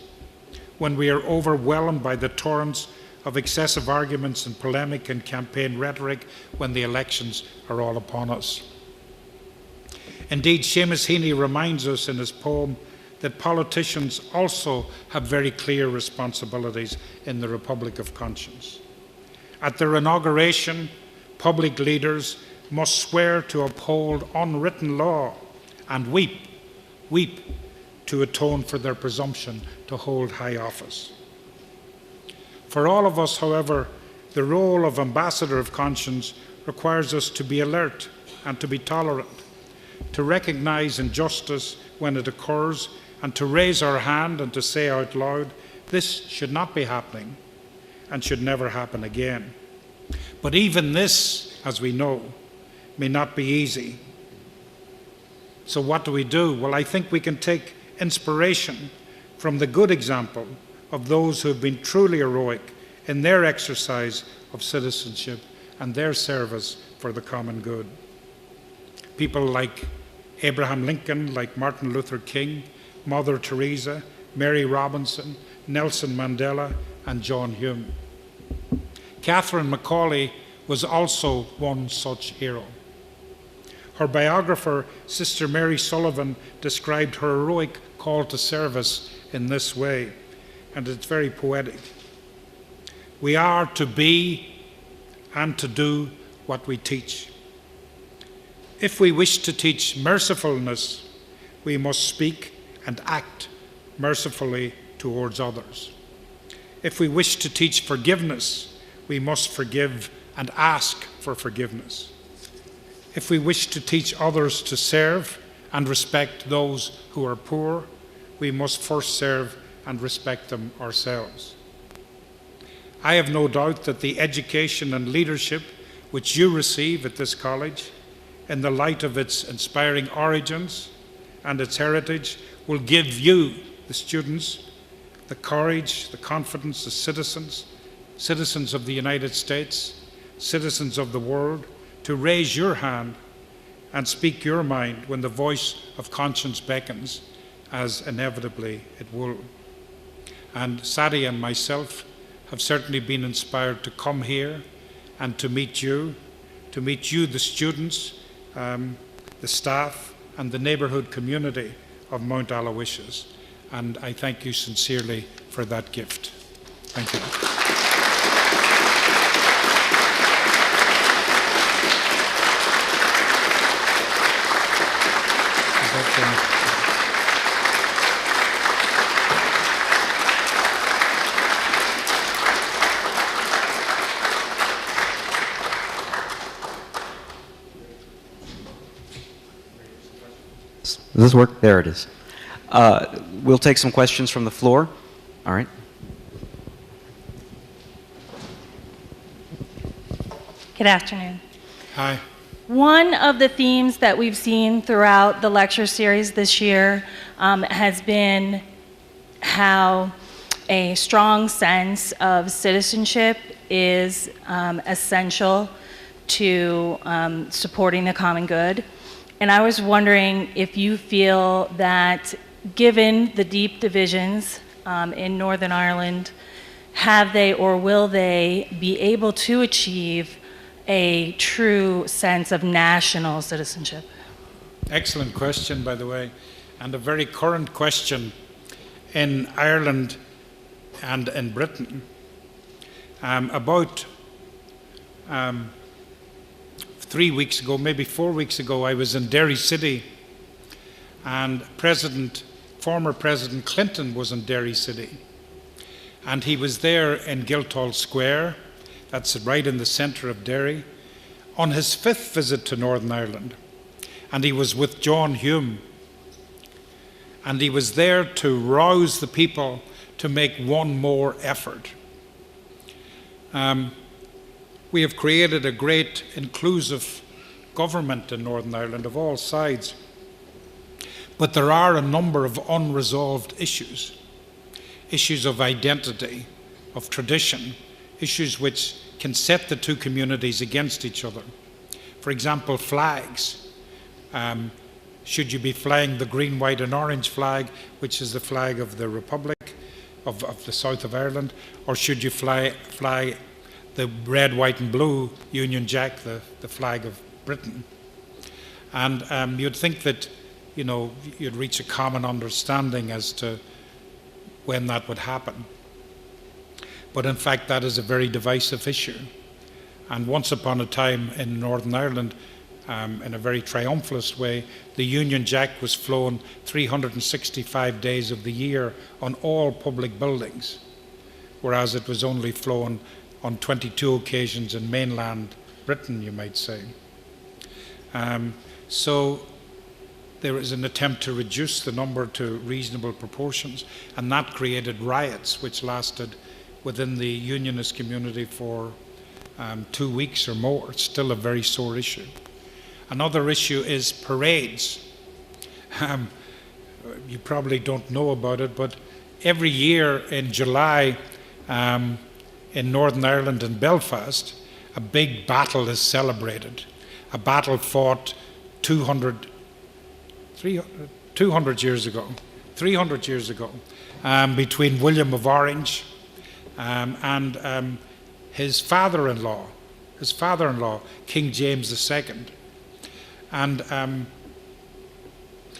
when we are overwhelmed by the torrents of excessive arguments and polemic and campaign rhetoric when the elections are all upon us. Indeed, Seamus Heaney reminds us in his poem that politicians also have very clear responsibilities in the Republic of Conscience. At their inauguration, public leaders must swear to uphold unwritten law and weep to atone for their presumption to hold high office. For all of us, however, the role of ambassador of conscience requires us to be alert and to be tolerant, to recognize injustice when it occurs, and to raise our hand and to say out loud, this should not be happening and should never happen again. But even this, as we know, may not be easy. So what do we do? Well, I think we can take inspiration from the good example of those who have been truly heroic in their exercise of citizenship and their service for the common good. People like Abraham Lincoln, like Martin Luther King, Mother Teresa, Mary Robinson, Nelson Mandela, and John Hume. Catherine Macaulay was also one such hero. Her biographer, Sister Mary Sullivan, described her heroic call to service in this way, and it's very poetic. We are to be and to do what we teach. If we wish to teach mercifulness, we must speak and act mercifully towards others. If we wish to teach forgiveness, we must forgive and ask for forgiveness. If we wish to teach others to serve and respect those who are poor, we must first serve and respect them ourselves. I have no doubt that the education and leadership which you receive at this college, in the light of its inspiring origins and its heritage, will give you, the students, the courage, the confidence, the citizens of the United States, citizens of the world, to raise your hand and speak your mind when the voice of conscience beckons, as inevitably it will. And Sadie and myself have certainly been inspired to come here and to meet you, the students, the staff, and the neighbourhood community of Mount Aloysius. And I thank you sincerely for that gift. Thank you. Does this work? There it is. We'll take some questions from the floor. All right. Good afternoon. Hi. One of the themes that we've seen throughout the lecture series this year has been how a strong sense of citizenship is essential to supporting the common good. And I was wondering if you feel that, given the deep divisions in Northern Ireland, have they or will they be able to achieve a true sense of national citizenship? Excellent question, by the way, and a very current question in Ireland and in Britain. About 3 weeks ago, maybe 4 weeks ago, I was in Derry City, and former President Clinton was in Derry City. And he was there in Guildhall Square, that's right in the centre of Derry, on his 5th visit to Northern Ireland. And he was with John Hume. And he was there to rouse the people to make one more effort. We have created a great inclusive government in Northern Ireland of all sides. But there are a number of unresolved issues. Issues of identity, of tradition, issues which can set the two communities against each other. For example, flags. Should you be flying the green, white and orange flag, which is the flag of the Republic of the South of Ireland, or should you fly the red, white and blue Union Jack, the flag of Britain? And you'd think that, you'd reach a common understanding as to when that would happen. But in fact, that is a very divisive issue. And once upon a time in Northern Ireland, in a very triumphalist way, the Union Jack was flown 365 days of the year on all public buildings, whereas it was only flown on 22 occasions in mainland Britain, you might say. So there is an attempt to reduce the number to reasonable proportions, and that created riots which lasted within the Unionist community for 2 weeks or more. It's still a very sore issue. Another issue is parades. You probably don't know about it, but every year in July in Northern Ireland and Belfast, a big battle is celebrated. A battle fought 300 years ago, between William of Orange and his father-in-law, King James II. And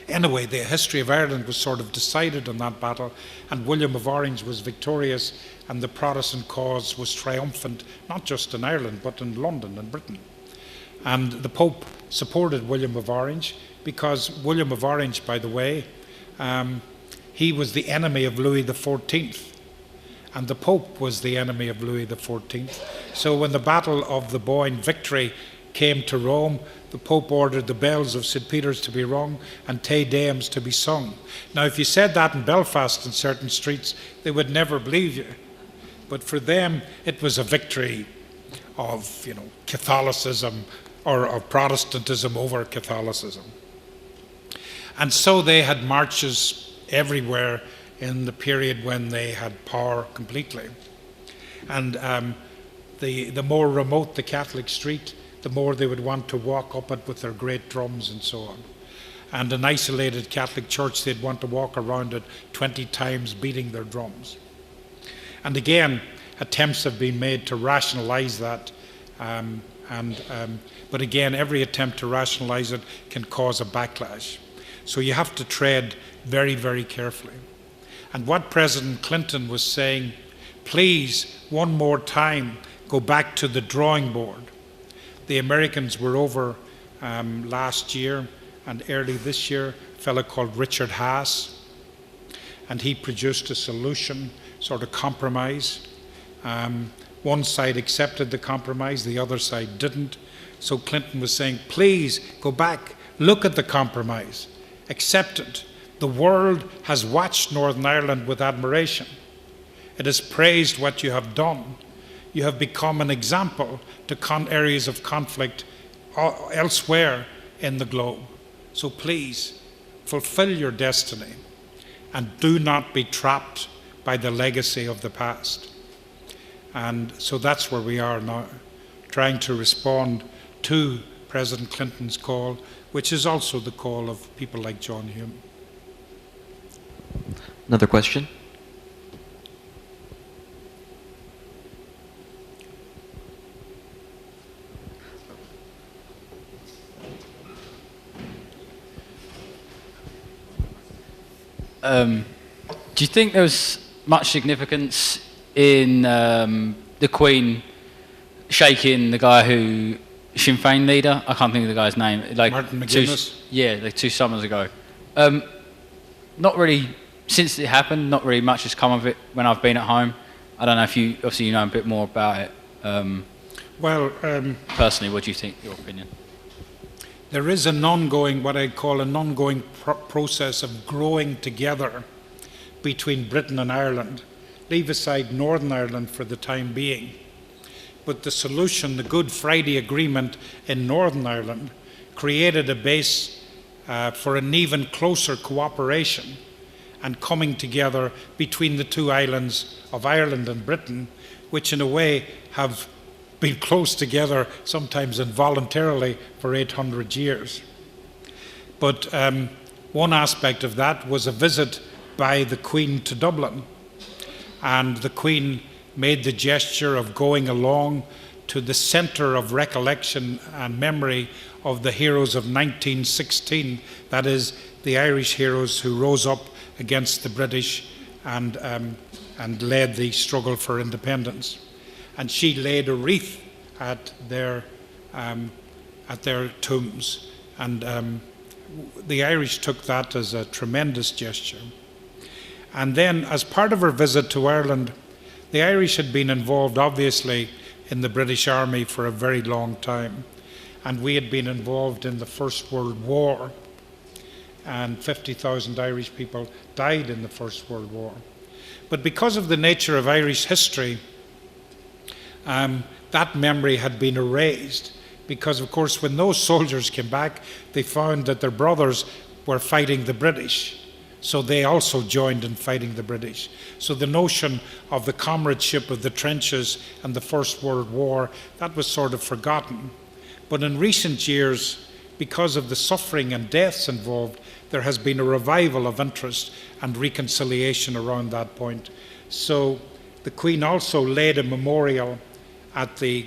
anyway, the history of Ireland was sort of decided on that battle, and William of Orange was victorious, and the Protestant cause was triumphant, not just in Ireland, but in London and Britain. And the Pope supported William of Orange, because William of Orange, by the way, he was the enemy of Louis XIV, and the Pope was the enemy of Louis XIV. So when the Battle of the Boyne victory came to Rome, the Pope ordered the bells of St. Peter's to be rung and Te Deums to be sung. Now, if you said that in Belfast in certain streets, they would never believe you. But for them, it was a victory of, Catholicism, or of Protestantism over Catholicism. And so they had marches everywhere in the period when they had power completely. And the more remote the Catholic street, the more they would want to walk up it with their great drums and so on. And an isolated Catholic church, they'd want to walk around it 20 times beating their drums. And again, attempts have been made to rationalize that. But again, every attempt to rationalize it can cause a backlash. So you have to tread very, very carefully. And what President Clinton was saying, please, one more time, go back to the drawing board. The Americans were over last year and early this year, a fellow called Richard Haas, and he produced a solution, sort of compromise. One side accepted the compromise, the other side didn't. So Clinton was saying, please go back, look at the compromise, accept it. The world has watched Northern Ireland with admiration. It has praised what you have done. you have become an example to areas of conflict elsewhere in the globe. So please, fulfill your destiny and do not be trapped by the legacy of the past. And so that's where we are now, trying to respond to President Clinton's call, which is also the call of people like John Hume. Another question? Do you think there was much significance in the Queen shaking the guy who, Sinn Féin leader? I can't think of the guy's name. Like Martin McGuinness? Like 2 summers ago. Not really, since it happened, not really much has come of it when I've been at home. I don't know if you, obviously you know a bit more about it. Personally, what do you think, your opinion? There is an ongoing, what I'd call an ongoing process of growing together between Britain and Ireland. Leave aside Northern Ireland for the time being. But the solution, the Good Friday Agreement in Northern Ireland, created a base for an even closer cooperation and coming together between the two islands of Ireland and Britain, which in a way have been close together, sometimes involuntarily, for 800 years. But one aspect of that was a visit by the Queen to Dublin. And the Queen made the gesture of going along to the centre of recollection and memory of the heroes of 1916, that is, the Irish heroes who rose up against the British and led the struggle for independence. And she laid a wreath at their tombs. And the Irish took that as a tremendous gesture. And then, as part of her visit to Ireland, the Irish had been involved, obviously, in the British Army for a very long time. And we had been involved in the First World War. And 50,000 Irish people died in the First World War. But because of the nature of Irish history, that memory had been erased. Because, of course, when those soldiers came back, they found that their brothers were fighting the British. So they also joined in fighting the British. So the notion of the comradeship of the trenches and the First World War, that was sort of forgotten. But in recent years, because of the suffering and deaths involved, there has been a revival of interest and reconciliation around that point. So the Queen also laid a memorial at the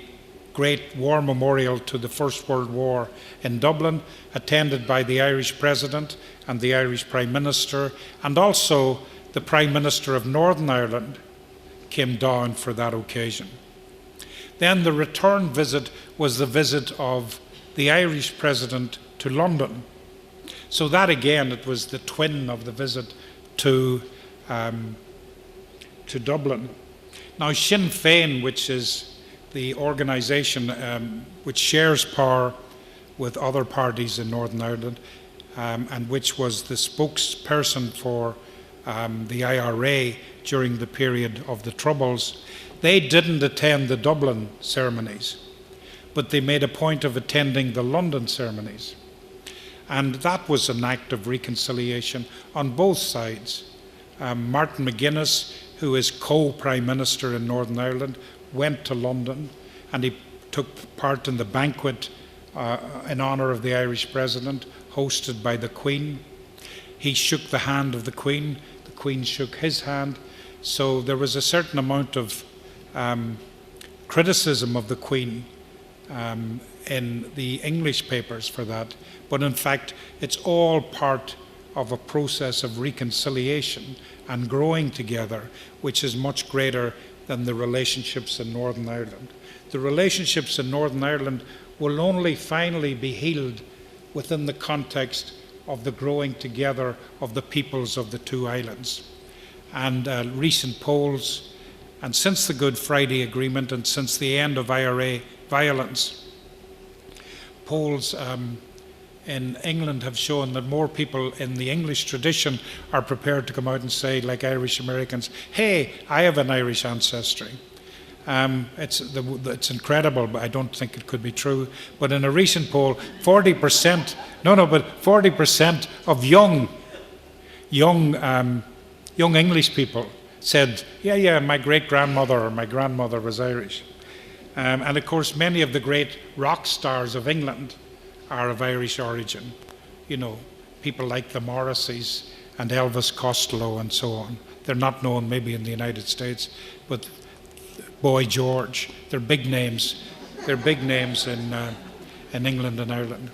Great War Memorial to the First World War in Dublin, attended by the Irish President and the Irish Prime Minister, and also the Prime Minister of Northern Ireland came down for that occasion. Then the return visit was the visit of the Irish President to London. So that again, it was the twin of the visit to Dublin. Now Sinn Féin, which is the organisation which shares power with other parties in Northern Ireland, and which was the spokesperson for the IRA during the period of the Troubles, they didn't attend the Dublin ceremonies, but they made a point of attending the London ceremonies. And that was an act of reconciliation on both sides. Martin McGuinness, who is co-Prime Minister in Northern Ireland, went to London and he took part in the banquet in honour of the Irish President, hosted by the Queen. He shook the hand of the Queen shook his hand. So there was a certain amount of criticism of the Queen in the English papers for that. But in fact, it's all part of a process of reconciliation and growing together, which is much greater than the relationships in Northern Ireland. The relationships in Northern Ireland will only finally be healed within the context of the growing together of the peoples of the two islands. And recent polls, and since the Good Friday Agreement and since the end of IRA violence, polls in England have shown that more people in the English tradition are prepared to come out and say, like Irish Americans, hey, I have an Irish ancestry. It's incredible, but I don't think it could be true. But in a recent poll, 40%, but 40% of young English people said, yeah, my great-grandmother or my grandmother was Irish. And of course, many of the great rock stars of England are of Irish origin. You know, people like the Morrisseys and Elvis Costello and so on. They're not known maybe in the United States, but Boy George, they're big names. They're big names in England and Ireland.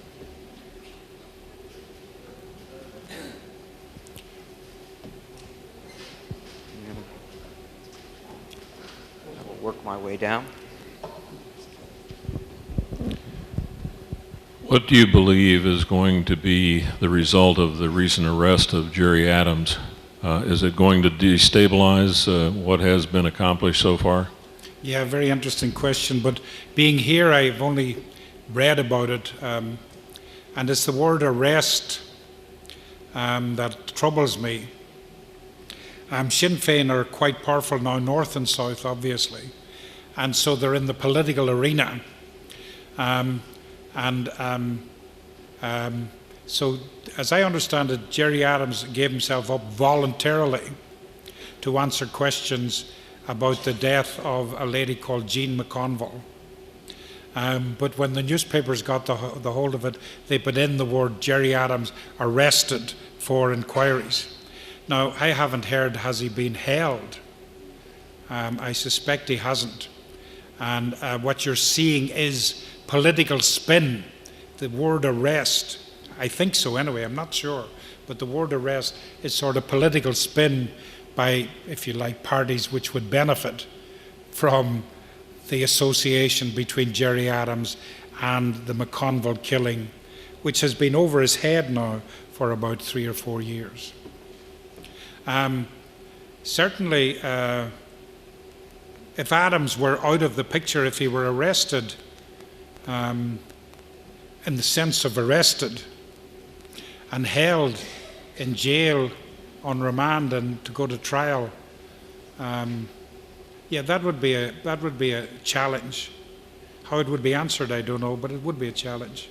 I will work my way down. What do you believe is going to be the result of the recent arrest of Jerry Adams? Is it going to destabilize what has been accomplished so far? Yeah, very interesting question. But being here, I've only read about it. And it's the word arrest that troubles me. Sinn Féin are quite powerful now, north and south, obviously. And so they're in the political arena. So, as I understand it, Jerry Adams gave himself up voluntarily to answer questions about the death of a lady called Jean McConville. But when the newspapers got the hold of it, they put in the word Jerry Adams arrested for inquiries. Now, I haven't heard, has he been held? I suspect he hasn't. And what you're seeing is political spin. The word arrest, I think so anyway, I'm not sure, but the word arrest is sort of political spin by, if you like, parties which would benefit from the association between Jerry Adams and the McConville killing, which has been over his head now for about 3 or 4 years. Certainly, if Adams were out of the picture, if he were arrested, in the sense of arrested and held in jail on remand and to go to trial, yeah, that would be a challenge. How it would be answered, I don't know, but it would be a challenge.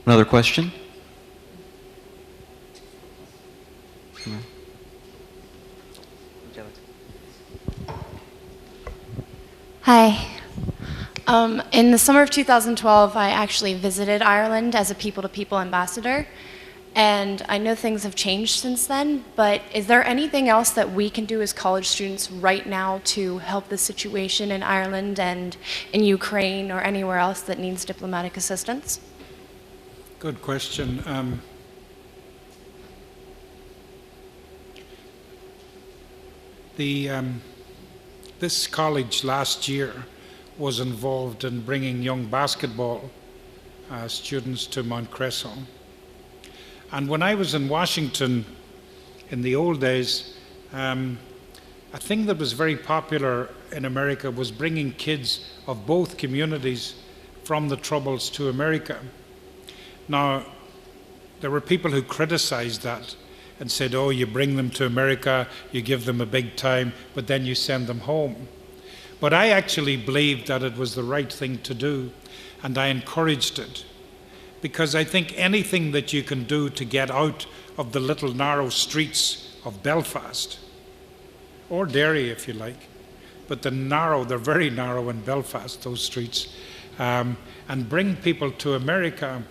Another question? Hi. In the summer of 2012, I actually visited Ireland as a people-to-people ambassador, and I know things have changed since then, but is there anything else that we can do as college students right now to help the situation in Ireland and in Ukraine or anywhere else that needs diplomatic assistance? Good question. This college last year was involved in bringing young basketball students to Mount Cresson. And when I was in Washington in the old days, a thing that was very popular in America was bringing kids of both communities from the Troubles to America. Now, there were people who criticized that and said, oh, you bring them to America, you give them a big time, but then you send them home. But I actually believed that it was the right thing to do, and I encouraged it. Because I think anything that you can do to get out of the little narrow streets of Belfast, or Derry if you like, but they're very narrow in Belfast, those streets, and bring people to America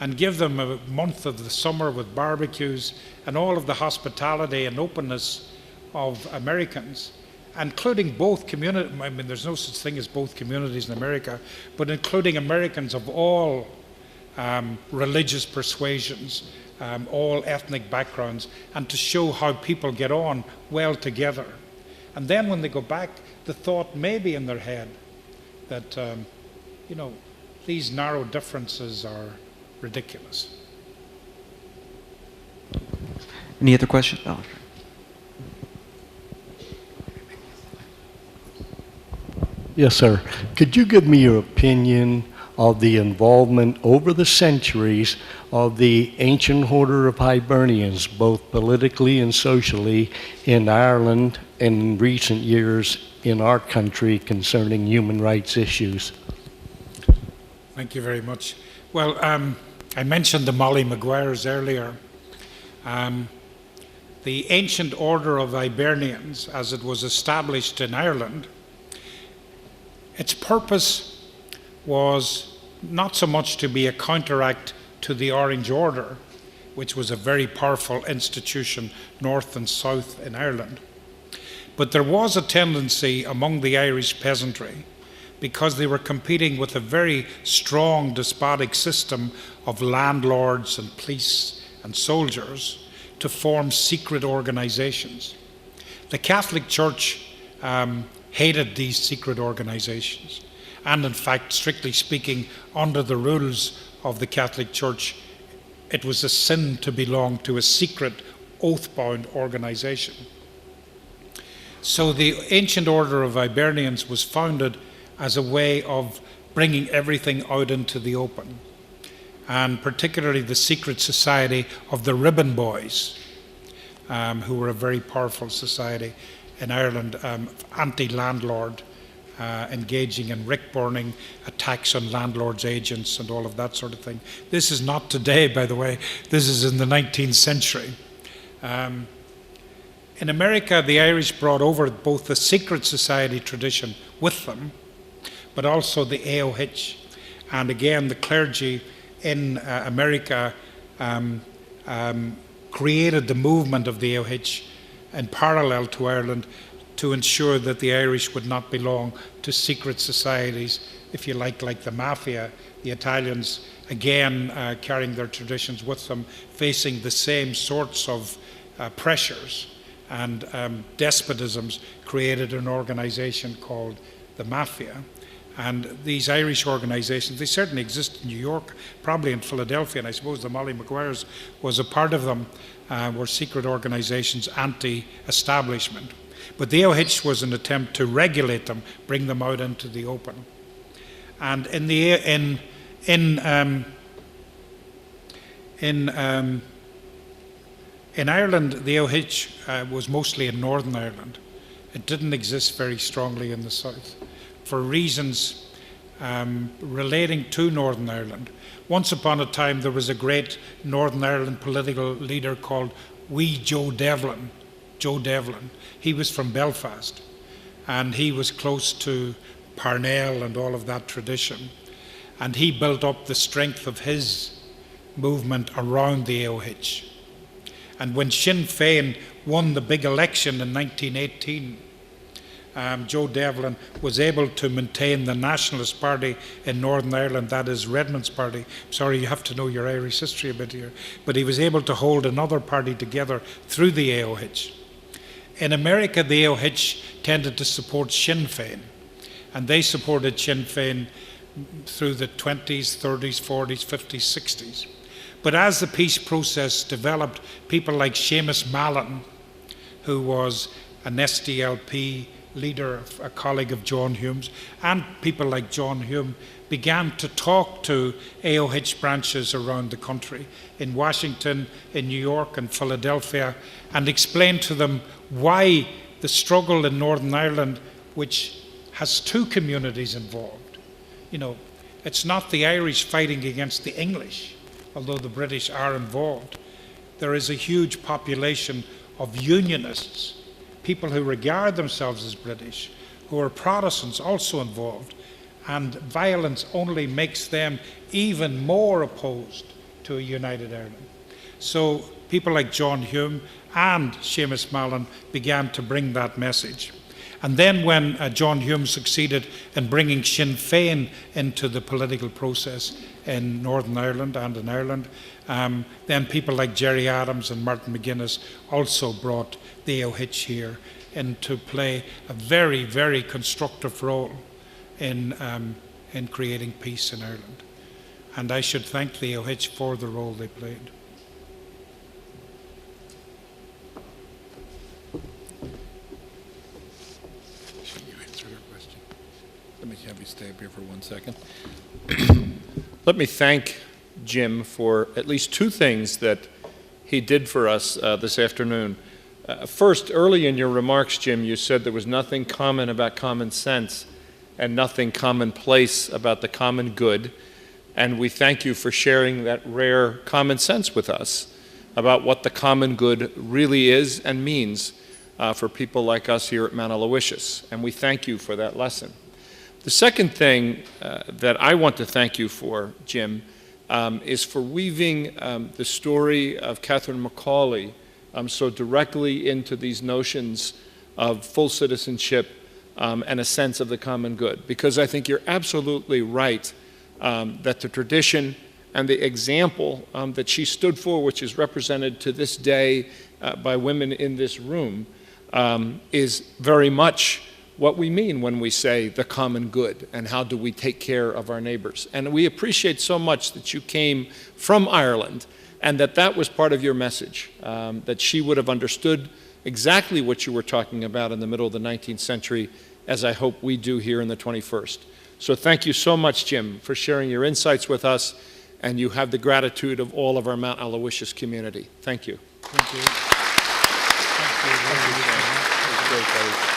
and give them a month of the summer with barbecues and all of the hospitality and openness of Americans, including both communities. I mean, there's no such thing as both communities in America, but including Americans of all religious persuasions, all ethnic backgrounds, and to show how people get on well together. And then when they go back, the thought may be in their head that, these narrow differences are ridiculous. Any other questions? Oh. Yes, sir. Could you give me your opinion of the involvement over the centuries of the ancient order of Hibernians, both politically and socially, in Ireland and in recent years in our country concerning human rights issues. Thank you very much. Well, I mentioned the Molly Maguires earlier. The ancient order of Hibernians, as it was established in Ireland, its purpose was not so much to be a counteract to the Orange Order, which was a very powerful institution north and south in Ireland. But there was a tendency among the Irish peasantry, because they were competing with a very strong despotic system of landlords and police and soldiers, to form secret organizations. The Catholic Church hated these secret organizations, and in fact, strictly speaking, under the rules of the Catholic Church, it was a sin to belong to a secret, oath-bound organization. So the ancient order of Hibernians was founded as a way of bringing everything out into the open, and particularly the secret society of the Ribbon Boys, who were a very powerful society in Ireland, anti-landlord, engaging in rick burning, attacks on landlords' agents and all of that sort of thing. This is not today, by the way. This is in the 19th century. In America, the Irish brought over both the secret society tradition with them, but also the AOH. And again, the clergy in America created the movement of the AOH in parallel to Ireland to ensure that the Irish would not belong to secret societies, if you like the mafia. The Italians, again, carrying their traditions with them, facing the same sorts of pressures and despotisms, created an organization called the Mafia. And these Irish organizations, they certainly exist in New York, probably in Philadelphia, and I suppose the Molly Maguires was a part of them, were secret organizations anti-establishment. But the AOH was an attempt to regulate them, bring them out into the open. And in Ireland, the AOH was mostly in Northern Ireland. It didn't exist very strongly in the south, for reasons relating to Northern Ireland. Once upon a time, there was a great Northern Ireland political leader called wee Joe Devlin. Joe Devlin. He was from Belfast, and he was close to Parnell and all of that tradition. And he built up the strength of his movement around the AOH. And when Sinn Féin won the big election in 1918, Joe Devlin was able to maintain the Nationalist Party in Northern Ireland, that is Redmond's party. Sorry, you have to know your Irish history a bit here. But he was able to hold another party together through the AOH. In America, the AOH tended to support Sinn Féin, and they supported Sinn Féin through the 20s, 30s, 40s, 50s, 60s. But as the peace process developed, people like Seamus Mallon, who was an SDLP leader, a colleague of John Hume's, and people like John Hume began to talk to AOH branches around the country, in Washington, in New York, and Philadelphia, and explain to them why the struggle in Northern Ireland, which has two communities involved. You know, it's not the Irish fighting against the English, although the British are involved. There is a huge population of Unionists, people who regard themselves as British, who are Protestants, also involved, and violence only makes them even more opposed to a united Ireland. So people like John Hume and Seamus Mallon began to bring that message. And then when John Hume succeeded in bringing Sinn Féin into the political process in Northern Ireland and in Ireland, then people like Gerry Adams and Martin McGuinness also brought the AOH here into play a very, very constructive role in creating peace in Ireland. And I should thank the AOH for the role they played. Let me have you stay up here for 1 second. Let me thank Jim for at least two things that he did for us this afternoon. First, early in your remarks, Jim, you said there was nothing common about common sense and nothing commonplace about the common good. And we thank you for sharing that rare common sense with us about what the common good really is and means for people like us here at Mount Aloysius. And we thank you for that lesson. The second thing that I want to thank you for, Jim, is for weaving the story of Catherine Macaulay so directly into these notions of full citizenship and a sense of the common good. Because I think you're absolutely right that the tradition and the example that she stood for, which is represented to this day by women in this room, is very much what we mean when we say the common good and how do we take care of our neighbors. And we appreciate so much that you came from Ireland and that was part of your message, that she would have understood exactly what you were talking about in the middle of the 19th century, as I hope we do here in the 21st. So thank you so much, Jim, for sharing your insights with us, and you have the gratitude of all of our Mount Aloysius community. Thank you. Thank you. Thank you. Thank you. Thank you.